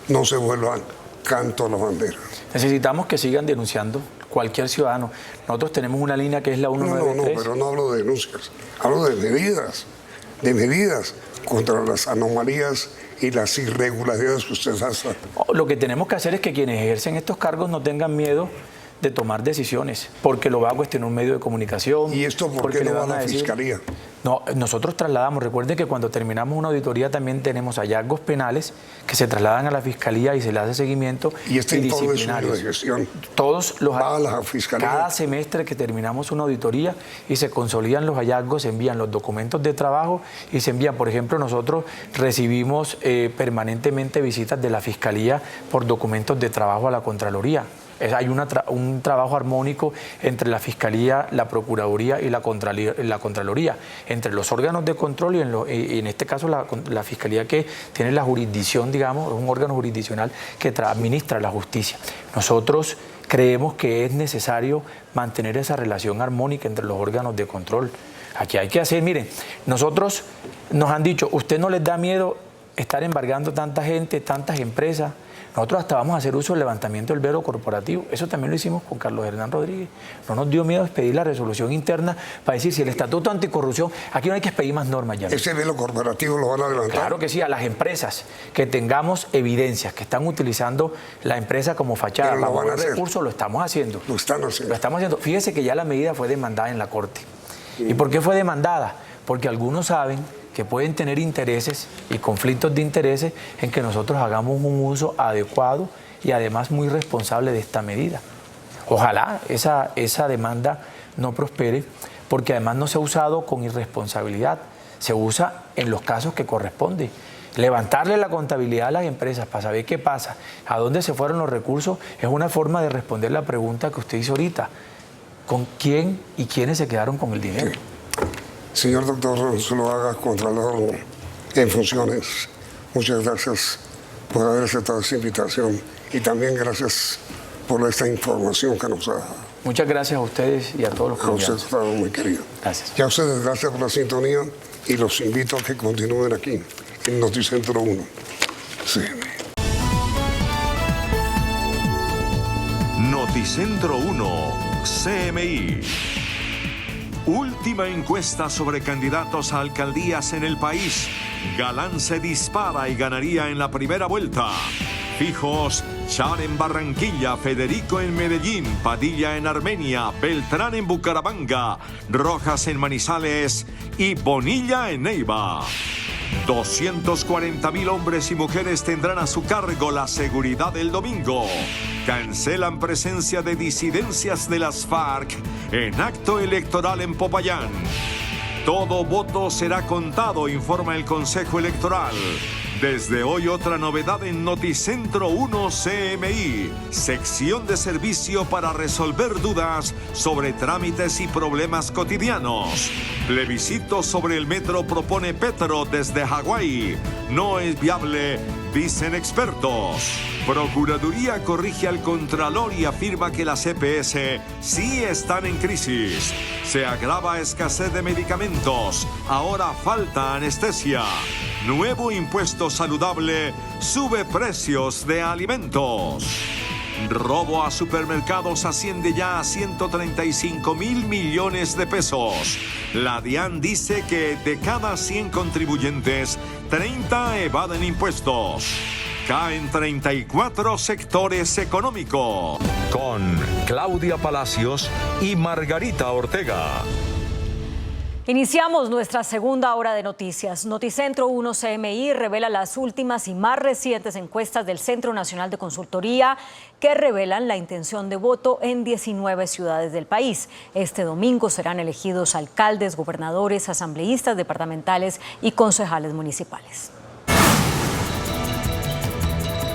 no se vuelva canto a la bandera? Necesitamos que sigan denunciando cualquier ciudadano. Nosotros tenemos una línea que es la 193. No, pero no hablo de denuncias, hablo de medidas contra las anomalías y las irregularidades que usted hace. Lo que tenemos que hacer es que quienes ejercen estos cargos no tengan miedo de tomar decisiones, porque lo va a cuestionar un medio de comunicación. ¿Y esto por qué no va a la Fiscalía? No, nosotros trasladamos, recuerden que cuando terminamos una auditoría también tenemos hallazgos penales que se trasladan a la Fiscalía y se le hace seguimiento. ¿Y este informe de gestión va a la Fiscalía? Cada semestre que terminamos una auditoría y se consolidan los hallazgos, se envían los documentos de trabajo y se envían, por ejemplo, nosotros recibimos permanentemente visitas de la Fiscalía por documentos de trabajo a la Contraloría. Hay un trabajo armónico entre la Fiscalía, la Procuraduría y la Contraloría, entre los órganos de control y en este caso la Fiscalía, que tiene la jurisdicción, digamos, es un órgano jurisdiccional que administra la justicia. Nosotros creemos que es necesario mantener esa relación armónica entre los órganos de control. Aquí hay que hacer, miren, nosotros nos han dicho, ¿usted no les da miedo estar embargando tanta gente, tantas empresas? Nosotros hasta vamos a hacer uso del levantamiento del velo corporativo. Eso también lo hicimos con Carlos Hernán Rodríguez. No nos dio miedo expedir la resolución interna para decir si el Estatuto Anticorrupción, aquí no hay que expedir más normas ya. ¿Ese velo corporativo lo van a levantar? Claro que sí, a las empresas que tengamos evidencias que están utilizando la empresa como fachada para mover recursos, lo estamos haciendo. Lo estamos haciendo. Fíjese que ya la medida fue demandada en la Corte. ¿Y por qué fue demandada? Porque algunos saben que pueden tener intereses y conflictos de intereses en que nosotros hagamos un uso adecuado y además muy responsable de esta medida. Ojalá esa demanda no prospere, porque además no se ha usado con irresponsabilidad, se usa en los casos que corresponde. Levantarle la contabilidad a las empresas para saber qué pasa, a dónde se fueron los recursos, es una forma de responder la pregunta que usted hizo ahorita. ¿Con quién y quiénes se quedaron con el dinero? Sí. Señor doctor Zuluaga, Contralor en funciones, muchas gracias por haber aceptado esta invitación y también gracias por esta información que nos ha dado. Muchas gracias a ustedes y a todos los colombianos. A usted, muy querido. Gracias. Y a ustedes, gracias por la sintonía y los invito a que continúen aquí en Noticentro 1. Sí. Noticentro 1, CMI. Última encuesta sobre candidatos a alcaldías en el país. Galán se dispara y ganaría en la primera vuelta. Fijos, Char en Barranquilla, Federico en Medellín, Padilla en Armenia, Beltrán en Bucaramanga, Rojas en Manizales y Bonilla en Neiva. 240.000 hombres y mujeres tendrán a su cargo la seguridad del domingo. Cancelan presencia de disidencias de las FARC en acto electoral en Popayán. Todo voto será contado, informa el Consejo Electoral. Desde hoy otra novedad en Noticentro 1 CMI, sección de servicio para resolver dudas sobre trámites y problemas cotidianos. Plebiscito sobre el metro propone Petro desde Hawái. No es viable, dicen expertos. Procuraduría corrige al Contralor y afirma que las EPS sí están en crisis. Se agrava escasez de medicamentos. Ahora falta anestesia. Nuevo impuesto saludable sube precios de alimentos. Robo a supermercados asciende ya a 135.000 millones de pesos. La DIAN dice que de cada 100 contribuyentes, 30 evaden impuestos. Caen 34 sectores económicos. Con Claudia Palacios y Margarita Ortega. Iniciamos nuestra segunda hora de noticias. Noticentro 1 CMI revela las últimas y más recientes encuestas del Centro Nacional de Consultoría que revelan la intención de voto en 19 ciudades del país. Este domingo serán elegidos alcaldes, gobernadores, asambleístas departamentales y concejales municipales.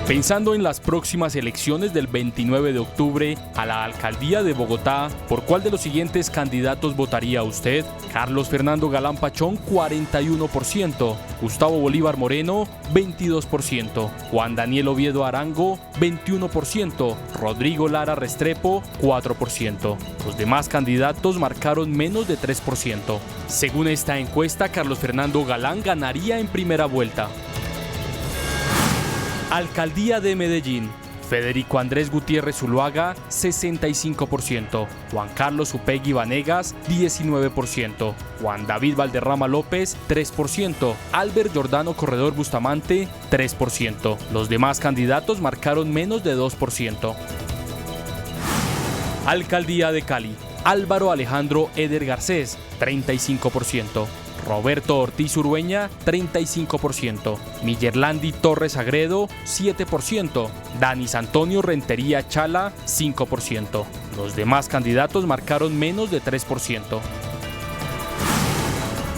Pensando en las próximas elecciones del 29 de octubre a la alcaldía de Bogotá, ¿por cuál de los siguientes candidatos votaría usted? Carlos Fernando Galán Pachón, 41%. Gustavo Bolívar Moreno, 22%. Juan Daniel Oviedo Arango, 21%. Rodrigo Lara Restrepo, 4%. Los demás candidatos marcaron menos de 3%. Según esta encuesta, Carlos Fernando Galán ganaría en primera vuelta. Alcaldía de Medellín, Federico Andrés Gutiérrez Zuluaga, 65%, Juan Carlos Upegui Vanegas, 19%, Juan David Valderrama López, 3%, Albert Jordano Corredor Bustamante, 3%. Los demás candidatos marcaron menos de 2%. Alcaldía de Cali, Álvaro Alejandro Eder Garcés, 35%. Roberto Ortiz Urueña, 35%. Millerlandi Torres Agredo, 7%. Danis Antonio Rentería Chala, 5%. Los demás candidatos marcaron menos de 3%.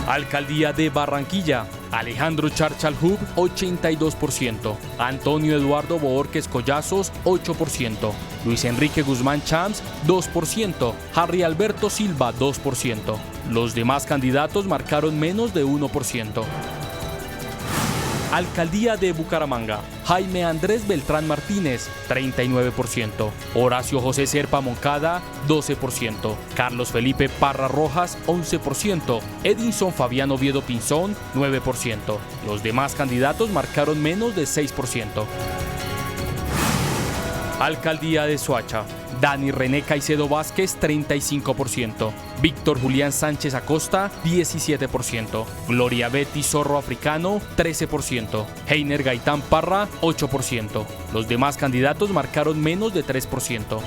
Alcaldía de Barranquilla, Alejandro Charchal Hub, 82%. Antonio Eduardo Boorques Collazos, 8%. Luis Enrique Guzmán Champs, 2%. Harry Alberto Silva, 2%. Los demás candidatos marcaron menos de 1%. Alcaldía de Bucaramanga, Jaime Andrés Beltrán Martínez, 39%. Horacio José Serpa Moncada, 12%. Carlos Felipe Parra Rojas, 11%. Edinson Fabián Oviedo Pinzón, 9%. Los demás candidatos marcaron menos de 6%. Alcaldía de Soacha, Dani René Caicedo Vázquez, 35%. Víctor Julián Sánchez Acosta, 17%. Gloria Betty Zorro Africano, 13%. Heiner Gaitán Parra, 8%. Los demás candidatos marcaron menos de 3%.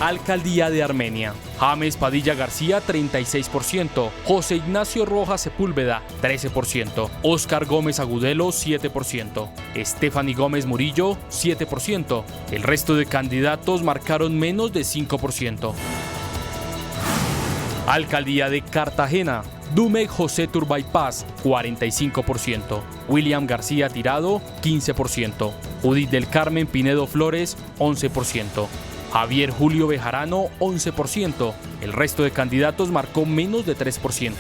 Alcaldía de Armenia, James Padilla García, 36%. José Ignacio Rojas Sepúlveda, 13%. Óscar Gómez Agudelo, 7%. Stephanie Gómez Murillo, 7%. El resto de candidatos marcaron menos de 5%. Alcaldía de Cartagena, Dume José Turbay Paz, 45%. William García Tirado, 15%. Judith del Carmen Pinedo Flores, 11%. Javier Julio Bejarano, 11%. El resto de candidatos marcó menos de 3%.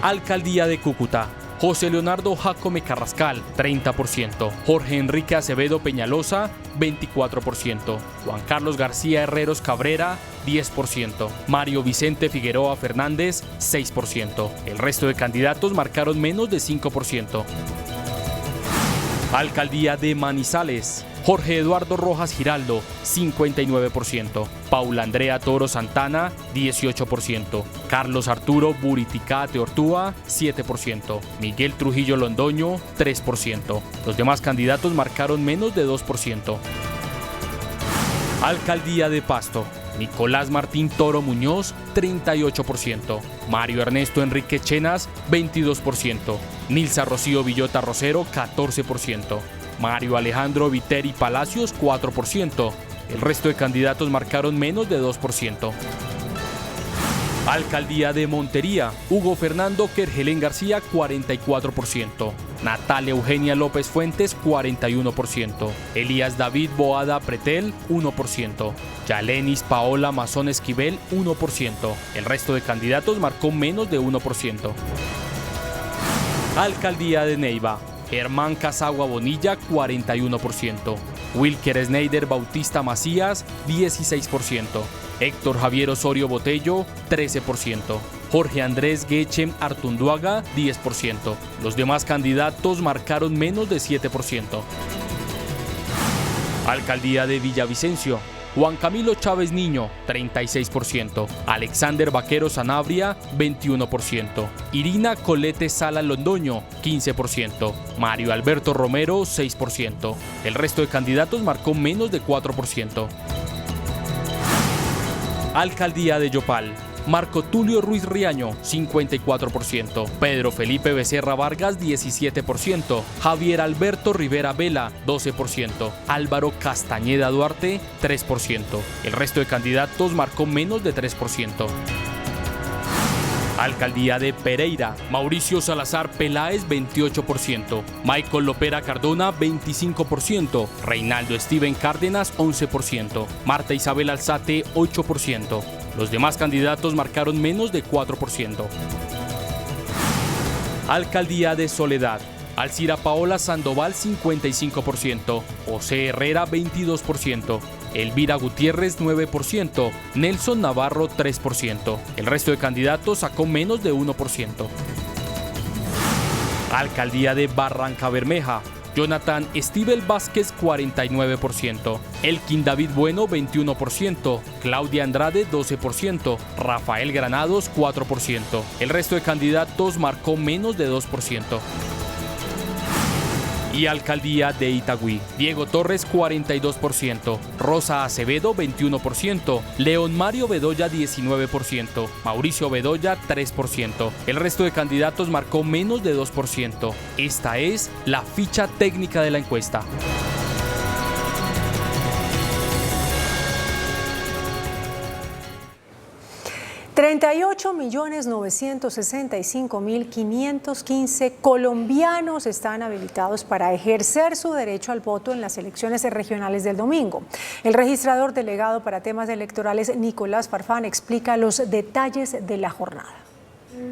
Alcaldía de Cúcuta, José Leonardo Jacome Carrascal, 30%. Jorge Enrique Acevedo Peñalosa, 24%. Juan Carlos García Herreros Cabrera, 10%. Mario Vicente Figueroa Fernández, 6%. El resto de candidatos marcaron menos de 5%. Alcaldía de Manizales, Jorge Eduardo Rojas Giraldo, 59%. Paula Andrea Toro Santana, 18%. Carlos Arturo Buriticate Ortúa, 7%. Miguel Trujillo Londoño, 3%. Los demás candidatos marcaron menos de 2%. Alcaldía de Pasto, Nicolás Martín Toro Muñoz, 38%. Mario Ernesto Enrique Chenas, 22%. Nilsa Rocío Villota Rosero, 14%. Mario Alejandro Viteri Palacios, 4%. El resto de candidatos marcaron menos de 2%. Alcaldía de Montería, Hugo Fernando Kergelén García, 44%. Natalia Eugenia López Fuentes, 41%. Elías David Boada Pretel, 1%. Yalenis Paola Mazón Esquivel, 1%. El resto de candidatos marcó menos de 1%. Alcaldía de Neiva, Germán Casagua Bonilla, 41%. Wilker Sneider Bautista Macías, 16%. Héctor Javier Osorio Botello, 13%. Jorge Andrés Guechem Artunduaga, 10%. Los demás candidatos marcaron menos de 7%. Alcaldía de Villavicencio, Juan Camilo Chávez Niño, 36%. Alexander Vaquero Sanabria, 21%. Irina Colete Sala Londoño, 15%. Mario Alberto Romero, 6%. El resto de candidatos marcó menos de 4%. Alcaldía de Yopal, Marco Tulio Ruiz Riaño, 54%. Pedro Felipe Becerra Vargas, 17%. Javier Alberto Rivera Vela, 12%. Álvaro Castañeda Duarte, 3%. El resto de candidatos marcó menos de 3%. Alcaldía de Pereira, Mauricio Salazar Peláez, 28%. Michael Lopera Cardona, 25%. Reinaldo Steven Cárdenas, 11%. Marta Isabel Alzate, 8%. Los demás candidatos marcaron menos de 4%. Alcaldía de Soledad, Alcira Paola Sandoval, 55%. José Herrera, 22%. Elvira Gutiérrez, 9%. Nelson Navarro, 3%. El resto de candidatos sacó menos de 1%. Alcaldía de Barranca Bermeja, Jonathan Estivel Vázquez, 49%. Elkin David Bueno, 21%. Claudia Andrade, 12%. Rafael Granados, 4%. El resto de candidatos marcó menos de 2%. Y Alcaldía de Itagüí, Diego Torres, 42%. Rosa Acevedo, 21%. León Mario Bedoya, 19%. Mauricio Bedoya, 3%. El resto de candidatos marcó menos de 2%. Esta es la ficha técnica de la encuesta. $38.965.515 colombianos están habilitados para ejercer su derecho al voto en las elecciones regionales del domingo. El registrador delegado para temas electorales, Nicolás Farfán, explica los detalles de la jornada.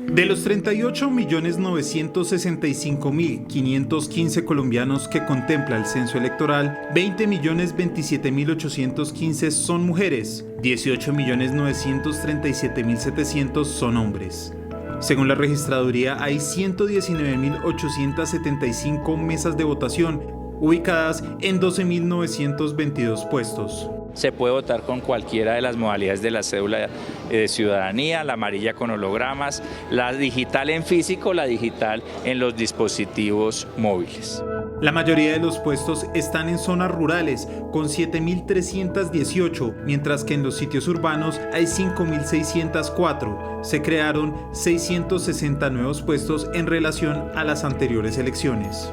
De los 38.965.515 colombianos que contempla el censo electoral, 20.027.815 son mujeres, 18.937.700 son hombres. Según la registraduría, hay 119.875 mesas de votación, ubicadas en 12.922 puestos. Se puede votar con cualquiera de las modalidades de la cédula de ciudadanía, la amarilla con hologramas, la digital en físico, la digital en los dispositivos móviles. La mayoría de los puestos están en zonas rurales, con 7.318, mientras que en los sitios urbanos hay 5.604. Se crearon 660 nuevos puestos en relación a las anteriores elecciones.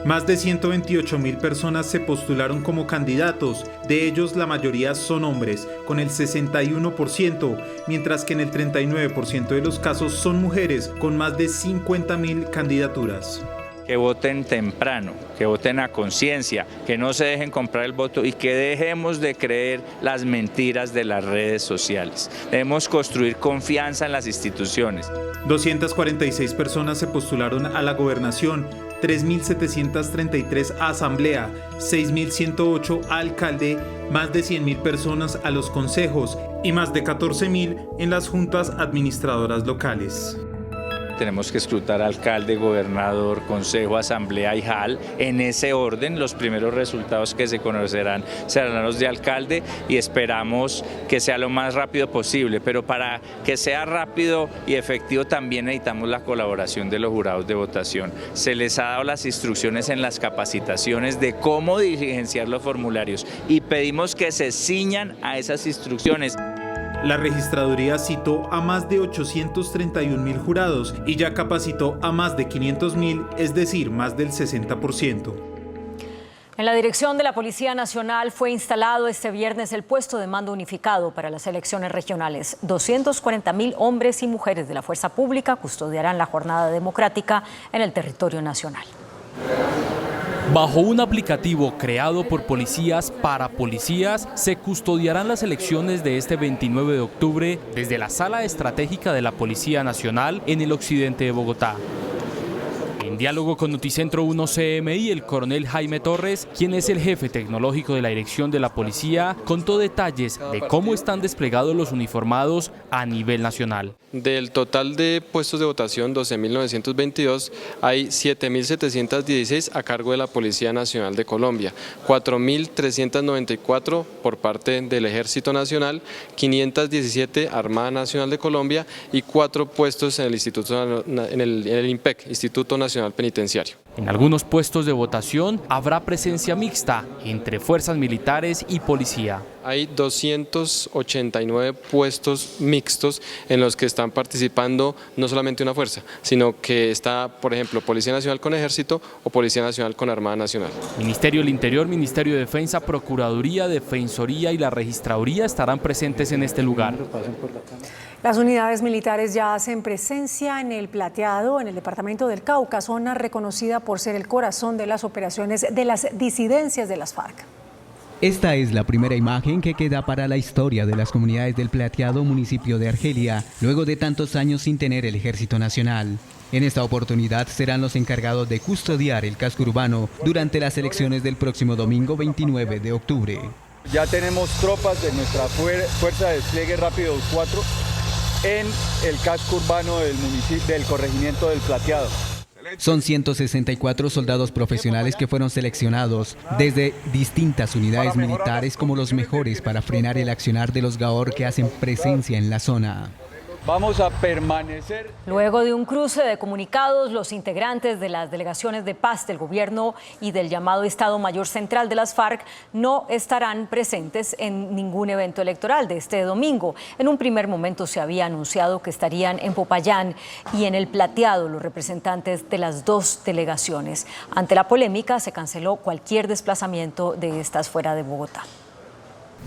Más de 128.000 personas se postularon como candidatos, de ellos la mayoría son hombres, con el 61%, mientras que en el 39% de los casos son mujeres, con más de 50.000 candidaturas. Que voten temprano, que voten a conciencia, que no se dejen comprar el voto y que dejemos de creer las mentiras de las redes sociales. Debemos construir confianza en las instituciones. 246 personas se postularon a la gobernación, 3.733 a asamblea, 6.108 a alcalde, más de 100.000 personas a los consejos y más de 14.000 en las juntas administradoras locales. Tenemos que escrutar alcalde, gobernador, consejo, asamblea y JAL. En ese orden, los primeros resultados que se conocerán serán los de alcalde y esperamos que sea lo más rápido posible. Pero para que sea rápido y efectivo también necesitamos la colaboración de los jurados de votación. Se les ha dado las instrucciones en las capacitaciones de cómo diligenciar los formularios y pedimos que se ciñan a esas instrucciones. La registraduría citó a más de 831.000 jurados y ya capacitó a más de 500.000, es decir, más del 60%. En la dirección de la Policía Nacional fue instalado este viernes el puesto de mando unificado para las elecciones regionales. 240.000 hombres y mujeres de la fuerza pública custodiarán la jornada democrática en el territorio nacional. Bajo un aplicativo creado por policías para policías, se custodiarán las elecciones de este 29 de octubre desde la Sala Estratégica de la Policía Nacional en el occidente de Bogotá. En diálogo con Noticentro 1 CMI, el coronel Jaime Torres, quien es el jefe tecnológico de la dirección de la policía, contó detalles de cómo están desplegados los uniformados a nivel nacional. Del total de puestos de votación, 12.922, hay 7.716 a cargo de la Policía Nacional de Colombia, 4.394 por parte del Ejército Nacional, 517 Armada Nacional de Colombia y 4 puestos en el INPEC, Instituto Nacional Penitenciario. En algunos puestos de votación habrá presencia mixta entre fuerzas militares y policía. Hay 289 puestos mixtos en los que están participando no solamente una fuerza, sino que está, por ejemplo, Policía Nacional con Ejército o Policía Nacional con Armada Nacional. Ministerio del Interior, Ministerio de Defensa, Procuraduría, Defensoría y la Registraduría estarán presentes en este lugar. Las unidades militares ya hacen presencia en el Plateado, en el departamento del Cauca, zona reconocida por ser el corazón de las operaciones de las disidencias de las FARC. Esta es la primera imagen que queda para la historia de las comunidades del Plateado, municipio de Argelia, luego de tantos años sin tener el Ejército Nacional. En esta oportunidad serán los encargados de custodiar el casco urbano durante las elecciones del próximo domingo 29 de octubre. Ya tenemos tropas de nuestra Fuerza de Despliegue Rápido 4 en el casco urbano del corregimiento del Plateado. Son 164 soldados profesionales que fueron seleccionados desde distintas unidades militares como los mejores para frenar el accionar de los Gaor que hacen presencia en la zona. Vamos a permanecer. Luego de un cruce de comunicados, los integrantes de las delegaciones de paz del gobierno y del llamado Estado Mayor Central de las FARC no estarán presentes en ningún evento electoral de este domingo. En un primer momento se había anunciado que estarían en Popayán y en el Plateado los representantes de las dos delegaciones. Ante la polémica, se canceló cualquier desplazamiento de estas fuera de Bogotá.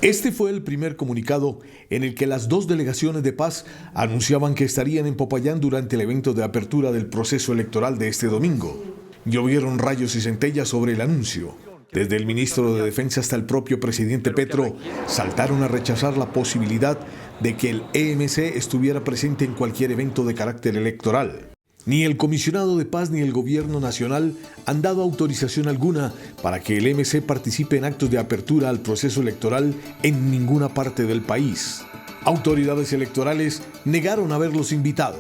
Este fue el primer comunicado en el que las dos delegaciones de paz anunciaban que estarían en Popayán durante el evento de apertura del proceso electoral de este domingo. Llovieron rayos y centellas sobre el anuncio. Desde el ministro de Defensa hasta el propio presidente Petro saltaron a rechazar la posibilidad de que el EMC estuviera presente en cualquier evento de carácter electoral. Ni el comisionado de paz ni el gobierno nacional han dado autorización alguna para que el EMC participe en actos de apertura al proceso electoral en ninguna parte del país. Autoridades electorales negaron haberlos invitado.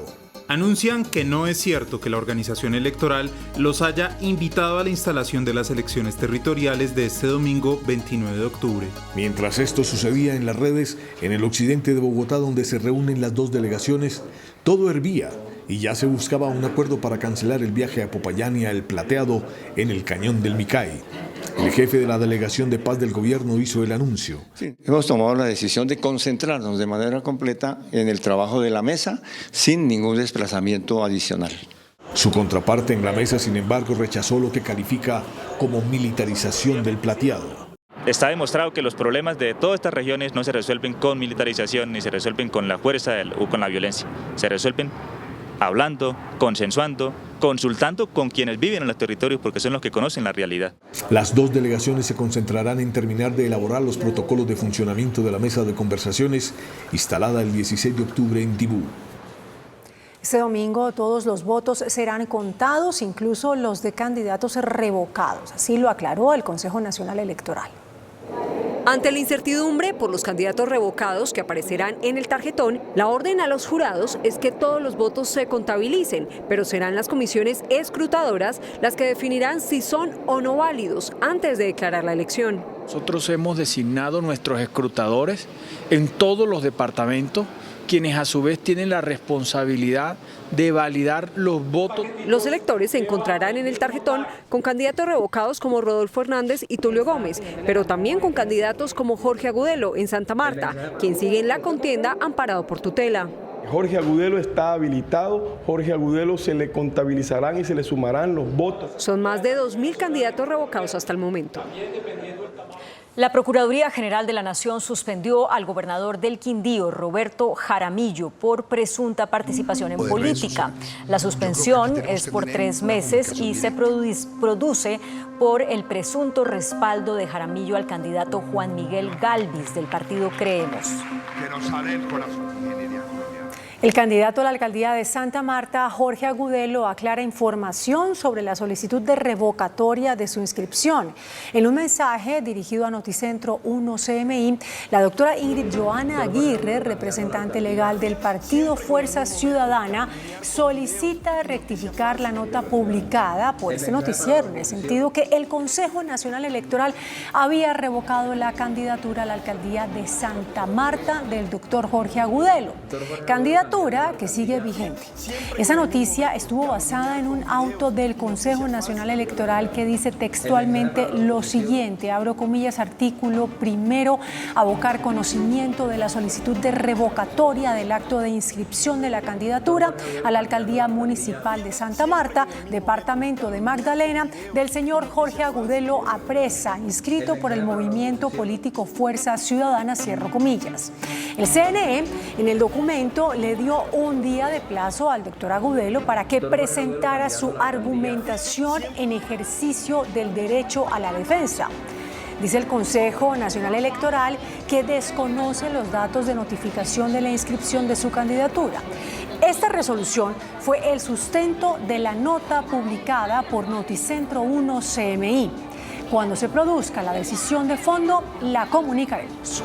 Anuncian que no es cierto que la organización electoral los haya invitado a la instalación de las elecciones territoriales de este domingo 29 de octubre. Mientras esto sucedía en las redes, en el occidente de Bogotá, donde se reúnen las dos delegaciones, todo hervía y ya se buscaba un acuerdo para cancelar el viaje a Popayán y a El Plateado en el Cañón del Micay. El jefe de la delegación de paz del gobierno hizo el anuncio. Sí, hemos tomado la decisión de concentrarnos de manera completa en el trabajo de la mesa sin ningún desplazamiento adicional. Su contraparte en la mesa, sin embargo, rechazó lo que califica como militarización del plateado. Está demostrado que los problemas de todas estas regiones no se resuelven con militarización ni se resuelven con la fuerza o con la violencia. Se resuelven hablando, consensuando, consultando con quienes viven en los territorios porque son los que conocen la realidad. Las dos delegaciones se concentrarán en terminar de elaborar los protocolos de funcionamiento de la mesa de conversaciones instalada el 16 de octubre en Tibú. Este domingo todos los votos serán contados, incluso los de candidatos revocados. Así lo aclaró el Consejo Nacional Electoral. Ante la incertidumbre por los candidatos revocados que aparecerán en el tarjetón, la orden a los jurados es que todos los votos se contabilicen, pero serán las comisiones escrutadoras las que definirán si son o no válidos antes de declarar la elección. Nosotros hemos designado nuestros escrutadores en todos los departamentos, quienes a su vez tienen la responsabilidad de validar los votos. Los electores se encontrarán en el tarjetón con candidatos revocados como Rodolfo Hernández y Tulio Gómez, pero también con candidatos como Jorge Agudelo en Santa Marta, quien sigue en la contienda amparado por tutela. Jorge Agudelo está habilitado, Jorge Agudelo se le contabilizarán y se le sumarán los votos. Son más de 2.000 candidatos revocados hasta el momento. La Procuraduría General de la Nación suspendió al gobernador del Quindío, Roberto Jaramillo, por presunta participación en política. La suspensión es por 3 meses y se produce por el presunto respaldo de Jaramillo al candidato Juan Miguel Galvis del partido Creemos. El candidato a la alcaldía de Santa Marta, Jorge Agudelo, aclara información sobre la solicitud de revocatoria de su inscripción. En un mensaje dirigido a Noticentro 1 CMI, la doctora Ingrid Joana Aguirre, representante legal del partido Fuerza Ciudadana, solicita rectificar la nota publicada por este noticiero, en el sentido que el Consejo Nacional Electoral había revocado la candidatura a la alcaldía de Santa Marta del doctor Jorge Agudelo, candidatura que sigue vigente. Esa noticia estuvo basada en un auto del Consejo Nacional Electoral que dice textualmente lo siguiente, abro comillas, artículo primero, abocar conocimiento de la solicitud de revocatoria del acto de inscripción de la candidatura a la alcaldía municipal de Santa Marta, departamento de Magdalena, del señor Jorge Agudelo Apresa, inscrito por el movimiento político Fuerza Ciudadana, cierro comillas. El CNE en el documento le dio un día de plazo al doctor Agudelo para que presentara su argumentación en ejercicio del derecho a la defensa. Dice el Consejo Nacional Electoral que desconoce los datos de notificación de la inscripción de su candidatura. Esta resolución fue el sustento de la nota publicada por Noticentro 1 CMI. Cuando se produzca la decisión de fondo, la comunicaremos.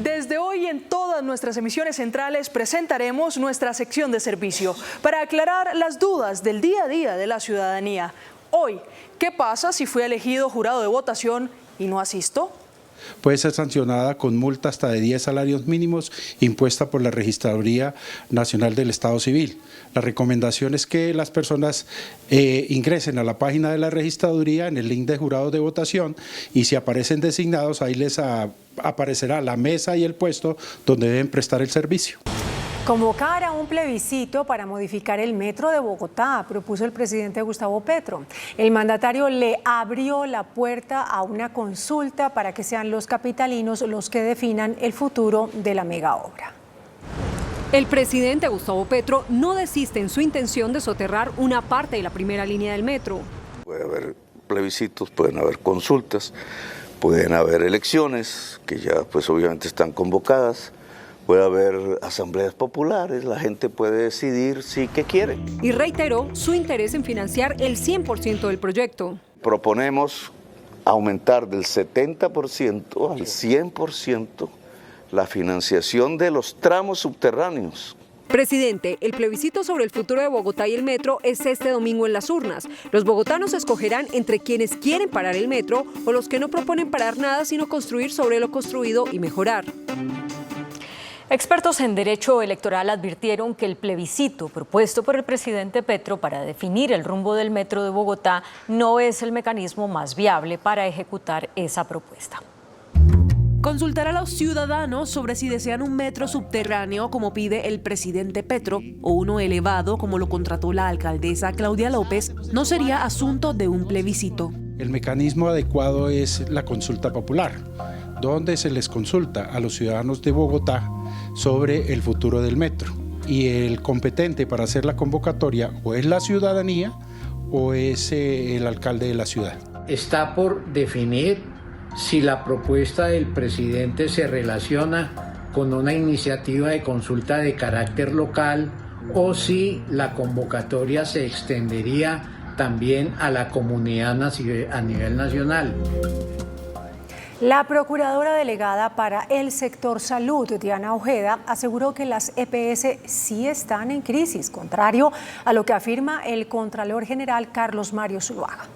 Desde hoy en todas nuestras emisiones centrales presentaremos nuestra sección de servicio para aclarar las dudas del día a día de la ciudadanía. Hoy, ¿qué pasa si fui elegido jurado de votación y no asisto? Puede ser sancionada con multa hasta de 10 salarios mínimos impuesta por la Registraduría Nacional del Estado Civil. La recomendación es que las personas ingresen a la página de la Registraduría en el link de jurados de votación y si aparecen designados ahí les aparecerá la mesa y el puesto donde deben prestar el servicio. Convocar a un plebiscito para modificar el metro de Bogotá, propuso el presidente Gustavo Petro. El mandatario le abrió la puerta a una consulta para que sean los capitalinos los que definan el futuro de la megaobra. El presidente Gustavo Petro no desiste en su intención de soterrar una parte de la primera línea del metro. Puede haber plebiscitos, pueden haber consultas, pueden haber elecciones, que ya pues obviamente están convocadas. Puede haber asambleas populares, la gente puede decidir sí qué quiere. Y reiteró su interés en financiar el 100% del proyecto. Proponemos aumentar del 70% al 100% la financiación de los tramos subterráneos. Presidente, el plebiscito sobre el futuro de Bogotá y el metro es este domingo en las urnas. Los bogotanos escogerán entre quienes quieren parar el metro o los que no proponen parar nada sino construir sobre lo construido y mejorar. Expertos en derecho electoral advirtieron que el plebiscito propuesto por el presidente Petro para definir el rumbo del metro de Bogotá no es el mecanismo más viable para ejecutar esa propuesta. Consultar a los ciudadanos sobre si desean un metro subterráneo como pide el presidente Petro o uno elevado como lo contrató la alcaldesa Claudia López no sería asunto de un plebiscito. El mecanismo adecuado es la consulta popular, donde se les consulta a los ciudadanos de Bogotá sobre el futuro del metro. Y el competente para hacer la convocatoria o es la ciudadanía o es el alcalde de la ciudad. Está por definir si la propuesta del presidente se relaciona con una iniciativa de consulta de carácter local o si la convocatoria se extendería también a la comunidad a nivel nacional. La procuradora delegada para el sector salud, Diana Ojeda, aseguró que las EPS sí están en crisis, contrario a lo que afirma el Contralor General Carlos Mario Zuluaga.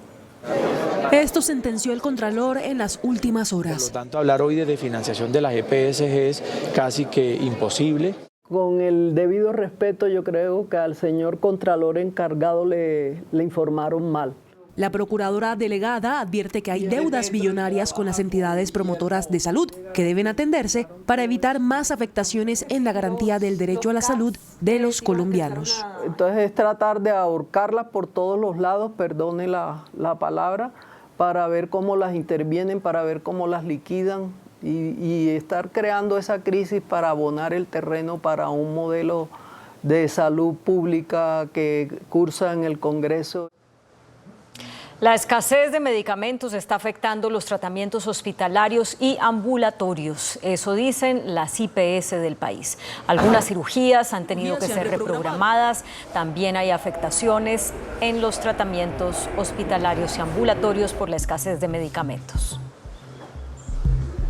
Esto sentenció el Contralor en las últimas horas. Por lo tanto, hablar hoy de financiación de las EPS es casi que imposible. Con el debido respeto, yo creo que al señor Contralor encargado le informaron mal. La procuradora delegada advierte que hay deudas billonarias con las entidades promotoras de salud que deben atenderse para evitar más afectaciones en la garantía del derecho a la salud de los colombianos. Entonces es tratar de ahorcarlas por todos los lados, perdone la palabra, para ver cómo las intervienen, para ver cómo las liquidan y estar creando esa crisis para abonar el terreno para un modelo de salud pública que cursa en el Congreso. La escasez de medicamentos está afectando los tratamientos hospitalarios y ambulatorios. Eso dicen las IPS del país. Algunas cirugías han tenido que ser reprogramadas. También hay afectaciones en los tratamientos hospitalarios y ambulatorios por la escasez de medicamentos.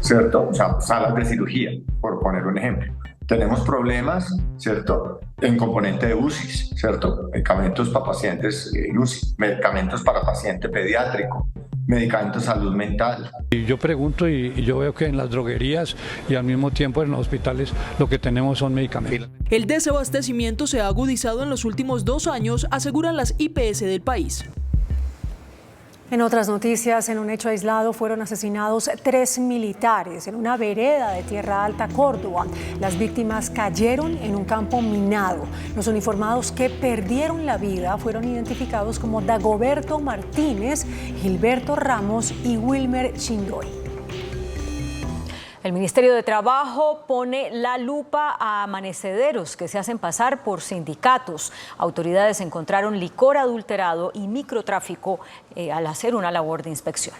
¿Cierto? O sea, salas de cirugía, por poner un ejemplo. Tenemos problemas, ¿cierto?, en componente de UCIs, ¿cierto? Medicamentos para pacientes UCI, medicamentos para paciente pediátrico, medicamentos de salud mental. Y yo pregunto y yo veo que en las droguerías y al mismo tiempo en los hospitales lo que tenemos son medicamentos. El desabastecimiento se ha agudizado en los últimos 2 años, aseguran las IPS del país. En otras noticias, en un hecho aislado fueron asesinados 3 militares en una vereda de Tierra Alta, Córdoba. Las víctimas cayeron en un campo minado. Los uniformados que perdieron la vida fueron identificados como Dagoberto Martínez, Gilberto Ramos y Wilmer Chindoy. El Ministerio de Trabajo pone la lupa a amanecederos que se hacen pasar por sindicatos. Autoridades encontraron licor adulterado y microtráfico al hacer una labor de inspección.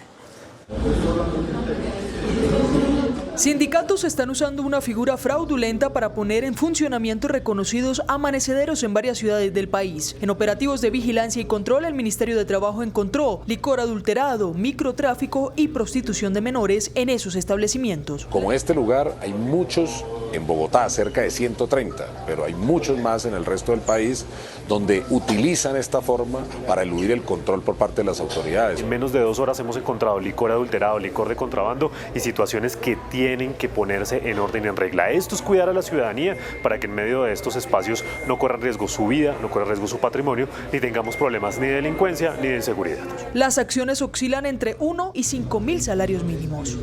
Sindicatos están usando una figura fraudulenta para poner en funcionamiento reconocidos amanecederos en varias ciudades del país. En operativos de vigilancia y control, el Ministerio de Trabajo encontró licor adulterado, microtráfico y prostitución de menores en esos establecimientos. Como este lugar, hay muchos en Bogotá, cerca de 130, pero hay muchos más en el resto del país donde utilizan esta forma para eludir el control por parte de las autoridades. En menos de 2 horas hemos encontrado licor adulterado, licor de contrabando y situaciones que tienen que ponerse en orden y en regla. Esto es cuidar a la ciudadanía para que en medio de estos espacios no corra riesgo su vida, no corra riesgo su patrimonio, ni tengamos problemas ni de delincuencia ni de inseguridad. Las acciones oscilan entre 1 y 5.000 salarios mínimos.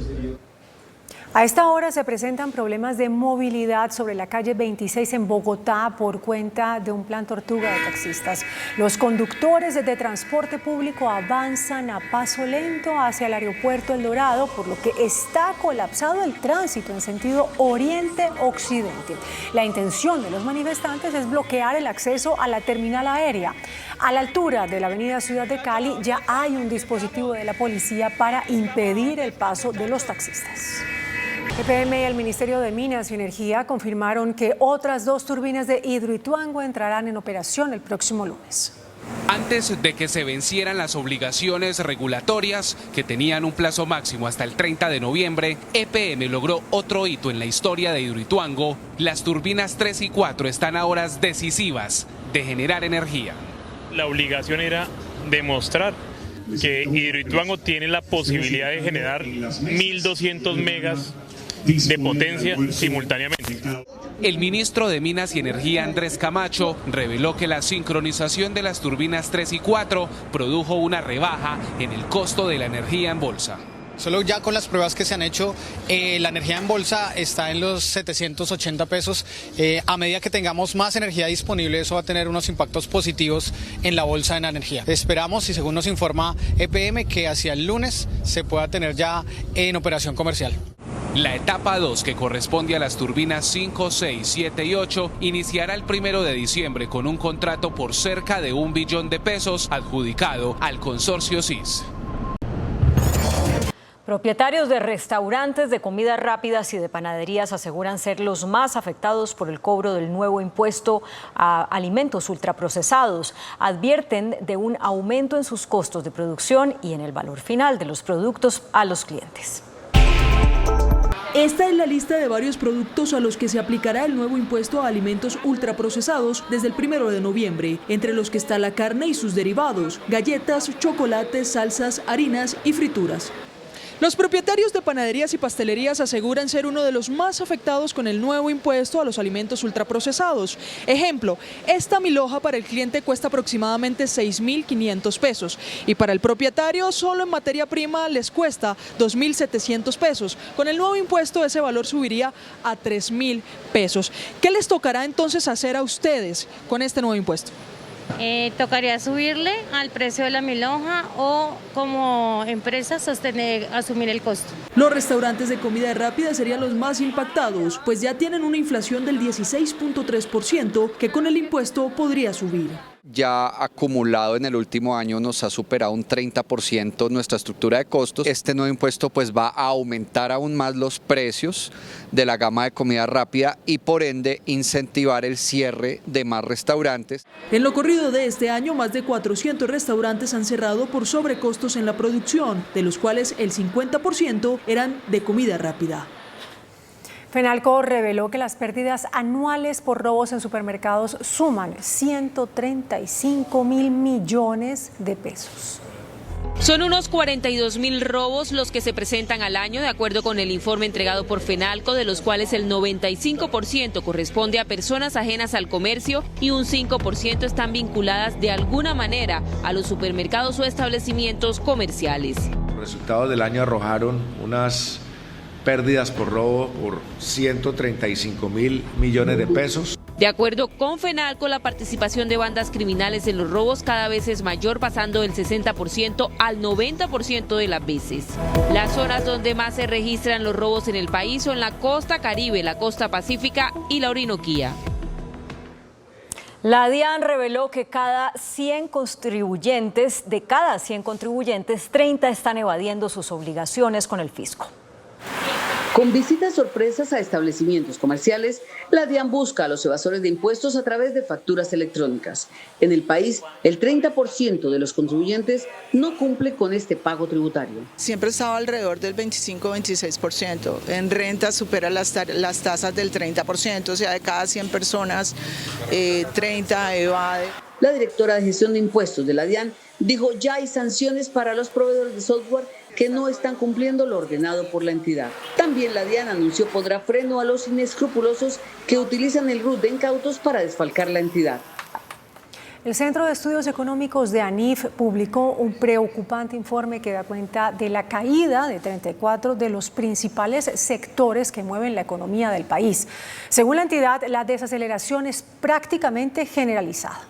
A esta hora se presentan problemas de movilidad sobre la calle 26 en Bogotá por cuenta de un plan tortuga de taxistas. Los conductores de transporte público avanzan a paso lento hacia el aeropuerto El Dorado, por lo que está colapsado el tránsito en sentido oriente-occidente. La intención de los manifestantes es bloquear el acceso a la terminal aérea. A la altura de la avenida Ciudad de Cali ya hay un dispositivo de la policía para impedir el paso de los taxistas. EPM y el Ministerio de Minas y Energía confirmaron que otras 2 turbinas de Hidroituango entrarán en operación el próximo lunes. Antes de que se vencieran las obligaciones regulatorias que tenían un plazo máximo hasta el 30 de noviembre, EPM logró otro hito en la historia de Hidroituango. Las turbinas 3 y 4 están a horas decisivas de generar energía. La obligación era demostrar que Hidroituango tiene la posibilidad de generar 1.200 megas de potencia simultáneamente. El ministro de Minas y Energía, Andrés Camacho, reveló que la sincronización de las turbinas 3 y 4 produjo una rebaja en el costo de la energía en bolsa. Solo ya con las pruebas que se han hecho, la energía en bolsa está en los 780 pesos. A medida que tengamos más energía disponible, eso va a tener unos impactos positivos en la bolsa de la energía. Esperamos, y según nos informa EPM, que hacia el lunes se pueda tener ya en operación comercial. La etapa 2, que corresponde a las turbinas 5, 6, 7 y 8, iniciará el 1 de diciembre con un contrato por cerca de 1 billón de pesos adjudicado al consorcio SIS. Propietarios de restaurantes de comidas rápidas y de panaderías aseguran ser los más afectados por el cobro del nuevo impuesto a alimentos ultraprocesados. Advierten de un aumento en sus costos de producción y en el valor final de los productos a los clientes. Esta es la lista de varios productos a los que se aplicará el nuevo impuesto a alimentos ultraprocesados desde el 1 de noviembre, entre los que está la carne y sus derivados, galletas, chocolates, salsas, harinas y frituras. Los propietarios de panaderías y pastelerías aseguran ser uno de los más afectados con el nuevo impuesto a los alimentos ultraprocesados. Ejemplo, esta milhoja para el cliente cuesta aproximadamente 6.500 pesos y para el propietario solo en materia prima les cuesta 2.700 pesos. Con el nuevo impuesto ese valor subiría a 3.000 pesos. ¿Qué les tocará entonces hacer a ustedes con este nuevo impuesto? Tocaría subirle al precio de la milhoja o como empresa asumir el costo. Los restaurantes de comida rápida serían los más impactados, pues ya tienen una inflación del 16.3% que con el impuesto podría subir. Ya acumulado en el último año nos ha superado un 30% nuestra estructura de costos. Este nuevo impuesto pues va a aumentar aún más los precios de la gama de comida rápida y por ende incentivar el cierre de más restaurantes. En lo corrido de este año, más de 400 restaurantes han cerrado por sobrecostos en la producción, de los cuales el 50% eran de comida rápida. Fenalco reveló que las pérdidas anuales por robos en supermercados suman 135.000 millones de pesos. Son unos 42.000 robos los que se presentan al año, de acuerdo con el informe entregado por Fenalco, de los cuales el 95% corresponde a personas ajenas al comercio y un 5% están vinculadas de alguna manera a los supermercados o establecimientos comerciales. Los resultados del año arrojaron unas pérdidas por robo por 135.000 millones de pesos. De acuerdo con Fenalco, la participación de bandas criminales en los robos cada vez es mayor, pasando del 60% al 90% de las veces. Las zonas donde más se registran los robos en el país son la costa Caribe, la costa Pacífica y la Orinoquía. La DIAN reveló que de cada 100 contribuyentes, 30 están evadiendo sus obligaciones con el fisco. Con visitas sorpresas a establecimientos comerciales, la DIAN busca a los evasores de impuestos a través de facturas electrónicas. En el país, el 30% de los contribuyentes no cumple con este pago tributario. Siempre estaba alrededor del 25-26%. En renta supera las tasas del 30%, o sea, de cada 100 personas, 30 evade. La directora de gestión de impuestos de la DIAN dijo ya hay sanciones para los proveedores de software que no están cumpliendo lo ordenado por la entidad. También la DIAN anunció pondrá freno a los inescrupulosos que utilizan el RUT de incautos para desfalcar la entidad. El Centro de Estudios Económicos de ANIF publicó un preocupante informe que da cuenta de la caída de 34 de los principales sectores que mueven la economía del país. Según la entidad, la desaceleración es prácticamente generalizada.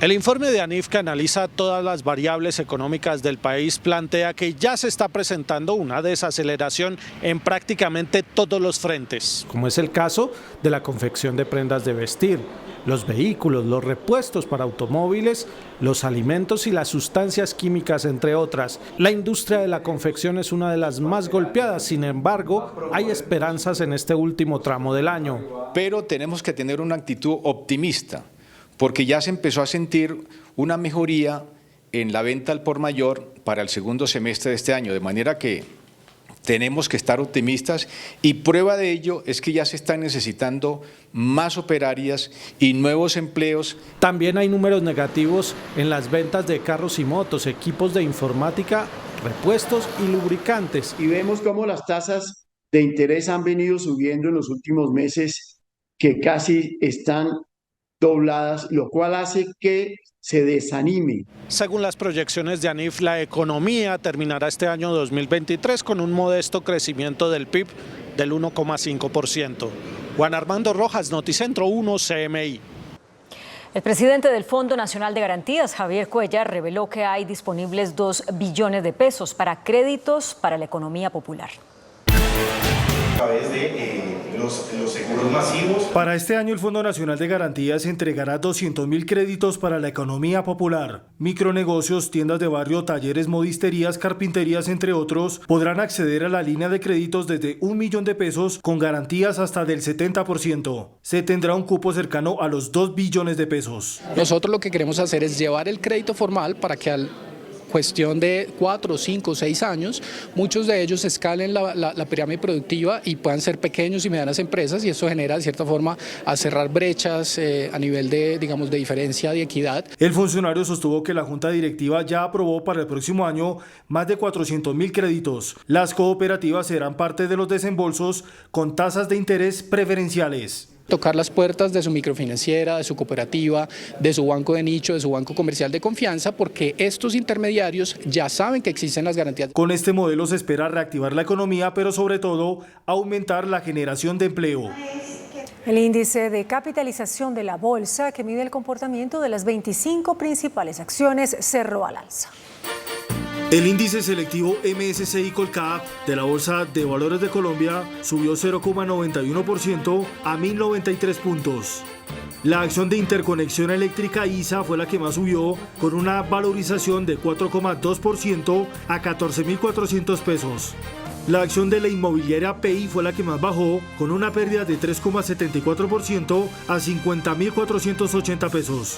El informe de ANIF, que analiza todas las variables económicas del país, plantea que ya se está presentando una desaceleración en prácticamente todos los frentes, como es el caso de la confección de prendas de vestir, los vehículos, los repuestos para automóviles, los alimentos y las sustancias químicas, entre otras. La industria de la confección es una de las más golpeadas, sin embargo, hay esperanzas en este último tramo del año. Pero tenemos que tener una actitud optimista, porque ya se empezó a sentir una mejoría en la venta al por mayor para el segundo semestre de este año, de manera que tenemos que estar optimistas y prueba de ello es que ya se están necesitando más operarias y nuevos empleos. También hay números negativos en las ventas de carros y motos, equipos de informática, repuestos y lubricantes. Y vemos cómo las tasas de interés han venido subiendo en los últimos meses, que casi están dobladas, lo cual hace que se desanime. Según las proyecciones de ANIF, la economía terminará este año 2023 con un modesto crecimiento del PIB del 1,5%. Juan Armando Rojas, Noticentro 1, CMI. El presidente del Fondo Nacional de Garantías, Javier Cuellar, reveló que hay disponibles 2 billones de pesos para créditos para la economía popular. A través de los seguros masivos. Para este año el Fondo Nacional de Garantías entregará 200.000 créditos para la economía popular. Micronegocios, tiendas de barrio, talleres, modisterías, carpinterías, entre otros, podrán acceder a la línea de créditos desde 1 millón de pesos con garantías hasta del 70%. Se tendrá un cupo cercano a los 2 billones de pesos. Nosotros lo que queremos hacer es llevar el crédito formal para que al cuestión de 4, 5, 6 años, muchos de ellos escalen la pirámide productiva y puedan ser pequeños y medianas empresas, y eso genera de cierta forma a cerrar brechas a nivel de, digamos, de diferencia de equidad. El funcionario sostuvo que la Junta Directiva ya aprobó para el próximo año más de 400.000 créditos. Las cooperativas serán parte de los desembolsos con tasas de interés preferenciales. Tocar las puertas de su microfinanciera, de su cooperativa, de su banco de nicho, de su banco comercial de confianza, porque estos intermediarios ya saben que existen las garantías. Con este modelo se espera reactivar la economía, pero sobre todo aumentar la generación de empleo. El índice de capitalización de la bolsa, que mide el comportamiento de las 25 principales acciones, cerró al alza. El índice selectivo MSCI Colcap de la Bolsa de Valores de Colombia subió 0,91% a 1.093 puntos. La acción de Interconexión Eléctrica ISA fue la que más subió, con una valorización de 4,2% a 14.400 pesos. La acción de la inmobiliaria PEI fue la que más bajó, con una pérdida de 3,74% a 50.480 pesos.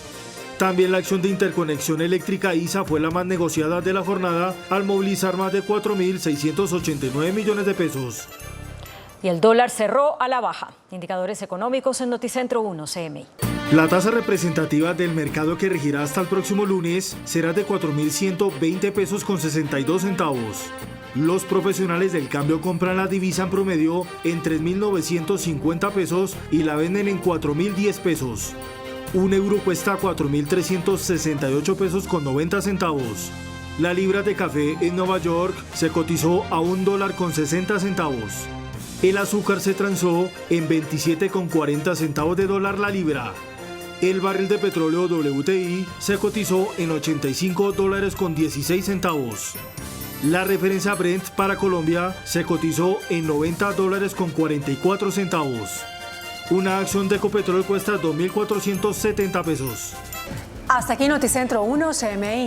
También la acción de Interconexión Eléctrica ISA fue la más negociada de la jornada, al movilizar más de 4.689 millones de pesos. Y el dólar cerró a la baja. Indicadores económicos en Noticentro 1, CMI. La tasa representativa del mercado, que regirá hasta el próximo lunes, será de 4.120 pesos con 62 centavos. Los profesionales del cambio compran la divisa en promedio en 3.950 pesos y la venden en 4.010 pesos. Un euro cuesta 4.368 pesos con 90 centavos. La libra de café en Nueva York se cotizó a $1.60. El azúcar se transó en 27,40 centavos de dólar la libra. El barril de petróleo WTI se cotizó en $85.16. La referencia Brent para Colombia se cotizó en $90.44. Una acción de Ecopetrol cuesta 2.470 pesos. Hasta aquí Noticentro 1, CMI.